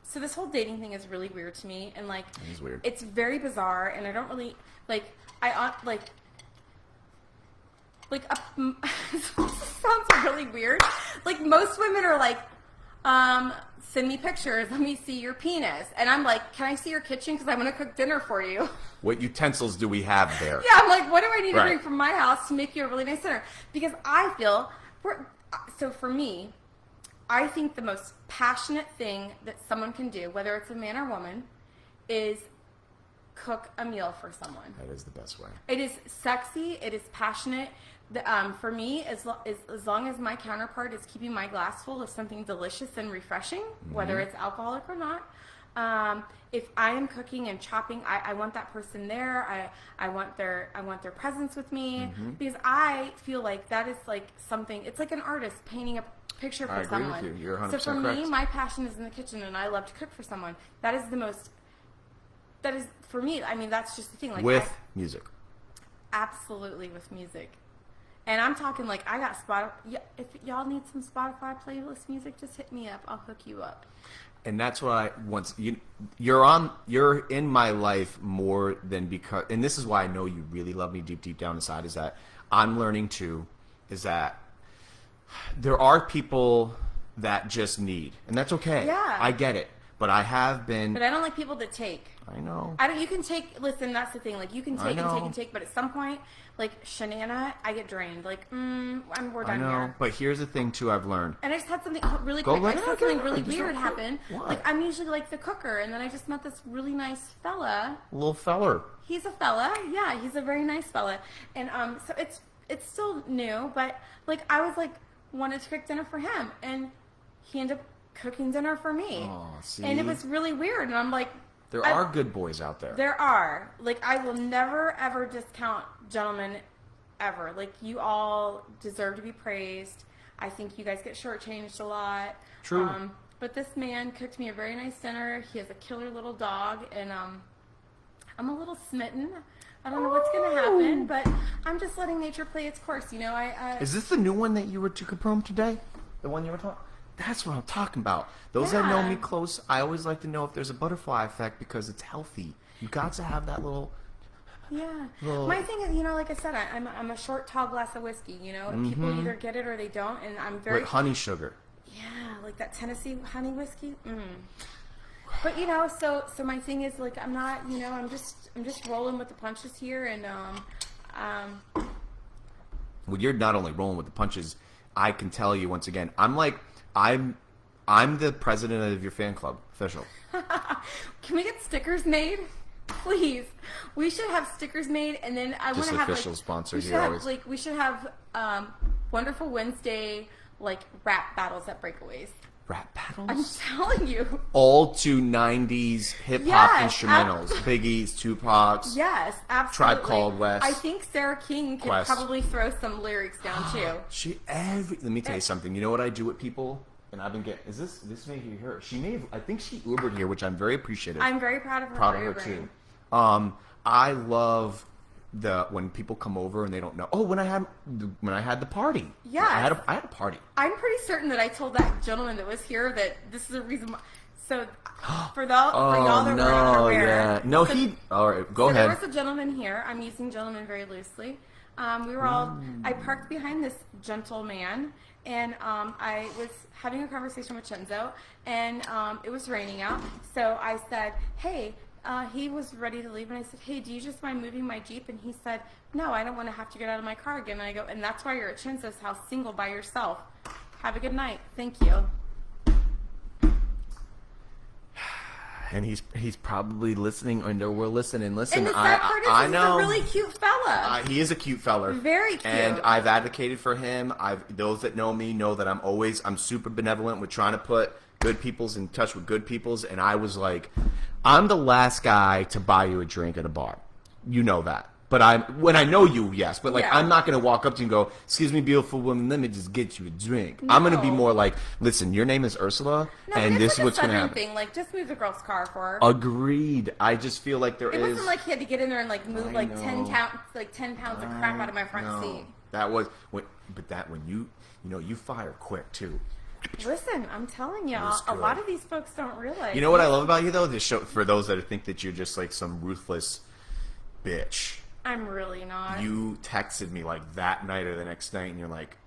B: So this whole dating thing is really weird to me, and like
A: It is weird.
B: It's very bizarre, and I don't really like. Sounds really weird. Like most women are like, send me pictures. Let me see your penis, and I'm like, can I see your kitchen because I'm gonna cook dinner for you.
A: What utensils do we have there?
B: Yeah, I'm like, what do I need to
A: Right.
B: bring from my house to make you a really nice dinner? Because I feel, so for me, I think the most passionate thing that someone can do, whether it's a man or woman, is cook a meal for someone.
A: That is the best way.
B: It is sexy. It is passionate. For me, as long as my counterpart is keeping my glass full of something delicious and refreshing, whether it's alcoholic or not, if I am cooking and chopping, I want that person there. I want their presence with me because I feel like that is like something. It's like an artist painting a picture for
A: I agree
B: someone.
A: with you. You're 100%
B: so for me,
A: correct.
B: my passion is in the kitchen, and I love to cook for someone. That is the most. That is for me. I mean, that's just the thing. Like
A: With music.
B: absolutely with music. And I'm talking like I got Spotify. If y'all need some Spotify playlist music, just hit me up. I'll hook you up.
A: And that's why you're in my life more than because, and this is why I know you really love me deep down inside, is that I'm learning too, is that there are people that just need, and that's okay.
B: Yeah.
A: I get it. But I have been.
B: But I don't like people that take.
A: I know.
B: You can take, listen, that's the thing. Like, you can take and take and take, but at some point, like, Shanana, I get drained. Like, we're done
A: I know.
B: here.
A: But here's the thing, too, I've learned.
B: And I just had something really
A: Go
B: quick. I just had
A: right
B: something
A: ahead.
B: really
A: Just
B: weird
A: go-
B: happen.
A: What?
B: Like, I'm usually, like, the cooker, and then I just met this really nice fella.
A: Little feller.
B: He's a fella. Yeah, he's a very nice fella. And so it's still new, but like I was like wanted to cook dinner for him, and he ended up cooking dinner for me.
A: Oh, see?
B: And it was really weird. And I'm like,
A: There are good boys out there.
B: There are. Like, I will never, ever discount gentlemen ever. Like, you all deserve to be praised. I think you guys get shortchanged a lot.
A: True.
B: But this man cooked me a very nice dinner. He has a killer little dog, and I'm a little smitten. I don't know what's going to happen, but I'm just letting nature play its course. You know,
A: Is this the new one that you were to confirm today? The one you were talking? That's what I'm talking about. Those that know me close, I always like to know if there's a butterfly effect because it's healthy. You got to have that little.
B: Yeah. My thing is, you know, like I said, I'm a short, tall glass of whiskey. You know, people either get it or they don't, and I'm very.
A: With honey sugar.
B: Yeah, like that Tennessee honey whiskey. But you know, so my thing is like I'm not, you know, I'm just rolling with the punches here, and
A: Well, you're not only rolling with the punches. I can tell you once again, I'm the president of your fan club, official.
B: Can we get stickers made? Please. We should have stickers made, and then I want to have
A: official
B: like,
A: sponsors
B: we
A: here
B: should have,
A: always.
B: like we should have Wonderful Wednesday like rap battles at breakaways.
A: Rap battles?
B: I'm telling you.
A: All to 90s hip-hop instrumentals. Biggie's, Tupac's.
B: Yes, absolutely.
A: Tribe Called West.
B: I think Sarah King could probably throw some lyrics down too.
A: Let me tell you something. You know what I do with people? And I've been getting, this may be her. I think she Ubered here, which I'm very appreciative.
B: I'm very proud of her.
A: Proud of her too. I love when people come over and they don't know. Oh, when I had the party.
B: Yeah.
A: I had a party.
B: I'm pretty certain that I told that gentleman that was here that this is the reason why. So, for y'all that were unaware.
A: Yeah. No, all right, go ahead.
B: There was a gentleman here. I'm using gentleman very loosely. We were all, I parked behind this gentleman, and I was having a conversation with Chenzo, and it was raining out. So I said, hey, he was ready to leave, and I said, hey, do you just mind moving my Jeep? And he said, no, I don't want to have to get out of my car again. And I go, and that's why you're at Chenzo's house, single by yourself. Have a good night. Thank you.
A: And he's probably listening, or we're listening. Listen,
B: and the sad part is,
A: I know
B: he's a really cute fella.
A: He is a cute fella.
B: Very cute.
A: And I've advocated for him. Those that know me know that I'm super benevolent with trying to put good peoples in touch with good peoples. And I was like, I'm the last guy to buy you a drink at a bar. You know that. But when I know you, yes. But I'm not going to walk up to you and go, excuse me, beautiful woman, let me just get you a drink. No. I'm going to be more like, listen, your name is Ursula, and this is what's going to happen.
B: Thing. Like, just move the girl's car for her.
A: Agreed. I just feel like it
B: wasn't like he had to get in there and like move 10 pounds of crap out of my front seat.
A: That was, when you fire quick too.
B: Listen, I'm telling y'all, a lot of these folks don't realize.
A: You know what I love about you though? This show, for those that think that you're just like some ruthless bitch.
B: I'm really not.
A: You texted me like that night or the next night, and you're like,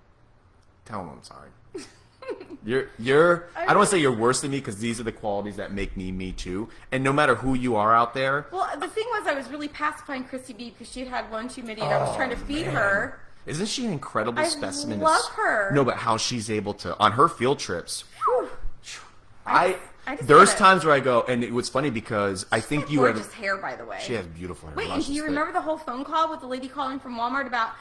A: "Tell him I'm sorry." I don't want to say you're worse than me, because these are the qualities that make me too. And no matter who you are out there.
B: Well, the thing was, I was really pacifying Christy B because she had one too many, and I was trying to feed her.
A: Isn't she an incredible specimen?
B: I love her.
A: No, but how she's able to on her field trips.
B: Whew.
A: There's times where I go, and it was funny because I think you have
B: gorgeous hair, by the way.
A: She has beautiful hair.
B: Wait, and do you remember the whole phone call with the lady calling from Walmart about?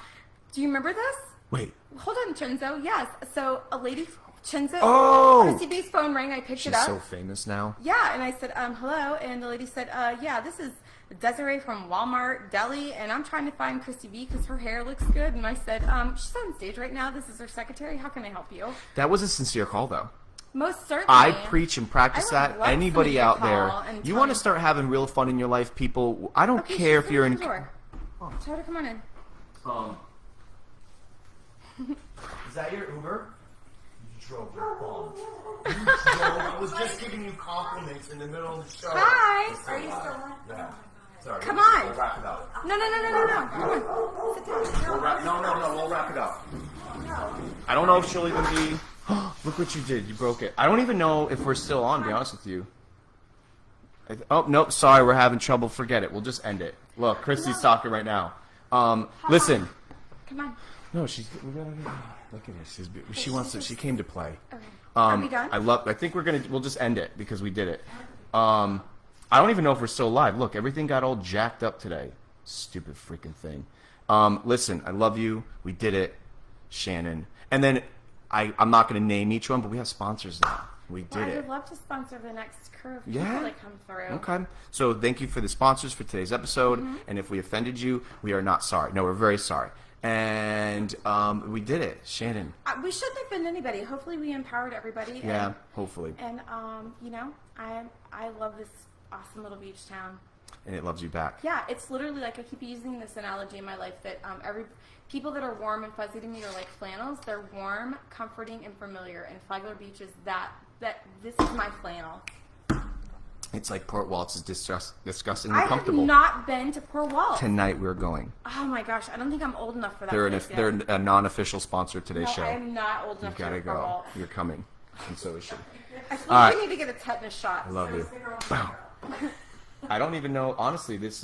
B: Do you remember this?
A: Wait.
B: Hold on, Chenzo. Yes. So a lady, Chenzo.
A: Oh.
B: Christy B's phone rang. I picked it up.
A: She's so famous now.
B: Yeah, and I said, hello, and the lady said, yeah, this is Desiree from Walmart Deli, and I'm trying to find Christy B because her hair looks good. And I said, she's on stage right now. This is her secretary. How can I help you?
A: That was a sincere call, though.
B: Most certainly.
A: I preach and practice that. Anybody out there, you want to
B: me.
A: start having real fun in your life, people. I don't care if you're in.
B: Tell her to come on in.
A: Is that your Uber? You drove your bomb. I was just giving you compliments in the middle of the show.
B: Hi.
C: Are you still on?
A: Yeah. Sorry.
B: Come on.
A: We'll wrap it up.
B: No. Come on. Sit down.
A: No. We'll wrap it up. I don't know if she'll even be. Look what you did. You broke it. I don't even know if we're still on, to be honest with you. Oh, nope. Sorry, we're having trouble. Forget it. We'll just end it. Look, Christy's talking right now. Listen.
B: Come on.
A: No, look at her. She wants to. She came to play.
B: Okay. Are we done?
A: I think we'll just end it because we did it. I don't even know if we're still live. Look, everything got all jacked up today. Stupid freaking thing. Listen, I love you. We did it, Shannon. And then I'm not going to name each one, but we have sponsors now. We did
B: I
A: it.
B: would love to sponsor the next crew of people
A: Yeah.
B: that come through.
A: Okay. So thank you for the sponsors for today's episode. And if we offended you, we are not sorry. No, we're very sorry. And we did it, Shannon.
B: We shouldn't offend anybody. Hopefully, we empowered everybody.
A: Yeah, hopefully.
B: And you know, I love this awesome little beach town.
A: And it loves you back.
B: Yeah, it's literally like I keep using this analogy in my life that people that are warm and fuzzy to me are like flannels. They're warm, comforting, and familiar. And Flagler Beach is that this is my flannel.
A: It's like Port Waltz is disgustingly
B: I have
A: comfortable.
B: not been to Port Waltz.
A: Tonight we're going.
B: Oh my gosh, I don't think I'm old enough for that.
A: They're a non-official sponsor of today's
B: No,
A: show.
B: I am not old
A: You
B: enough
A: gotta
B: to go to Port
A: go.
B: Waltz.
A: You're coming, and so is she.
B: I think
A: All right.
B: we need to get a tetanus shot.
A: I love
B: So
A: you.
B: stick around.
A: I don't even know. Honestly, this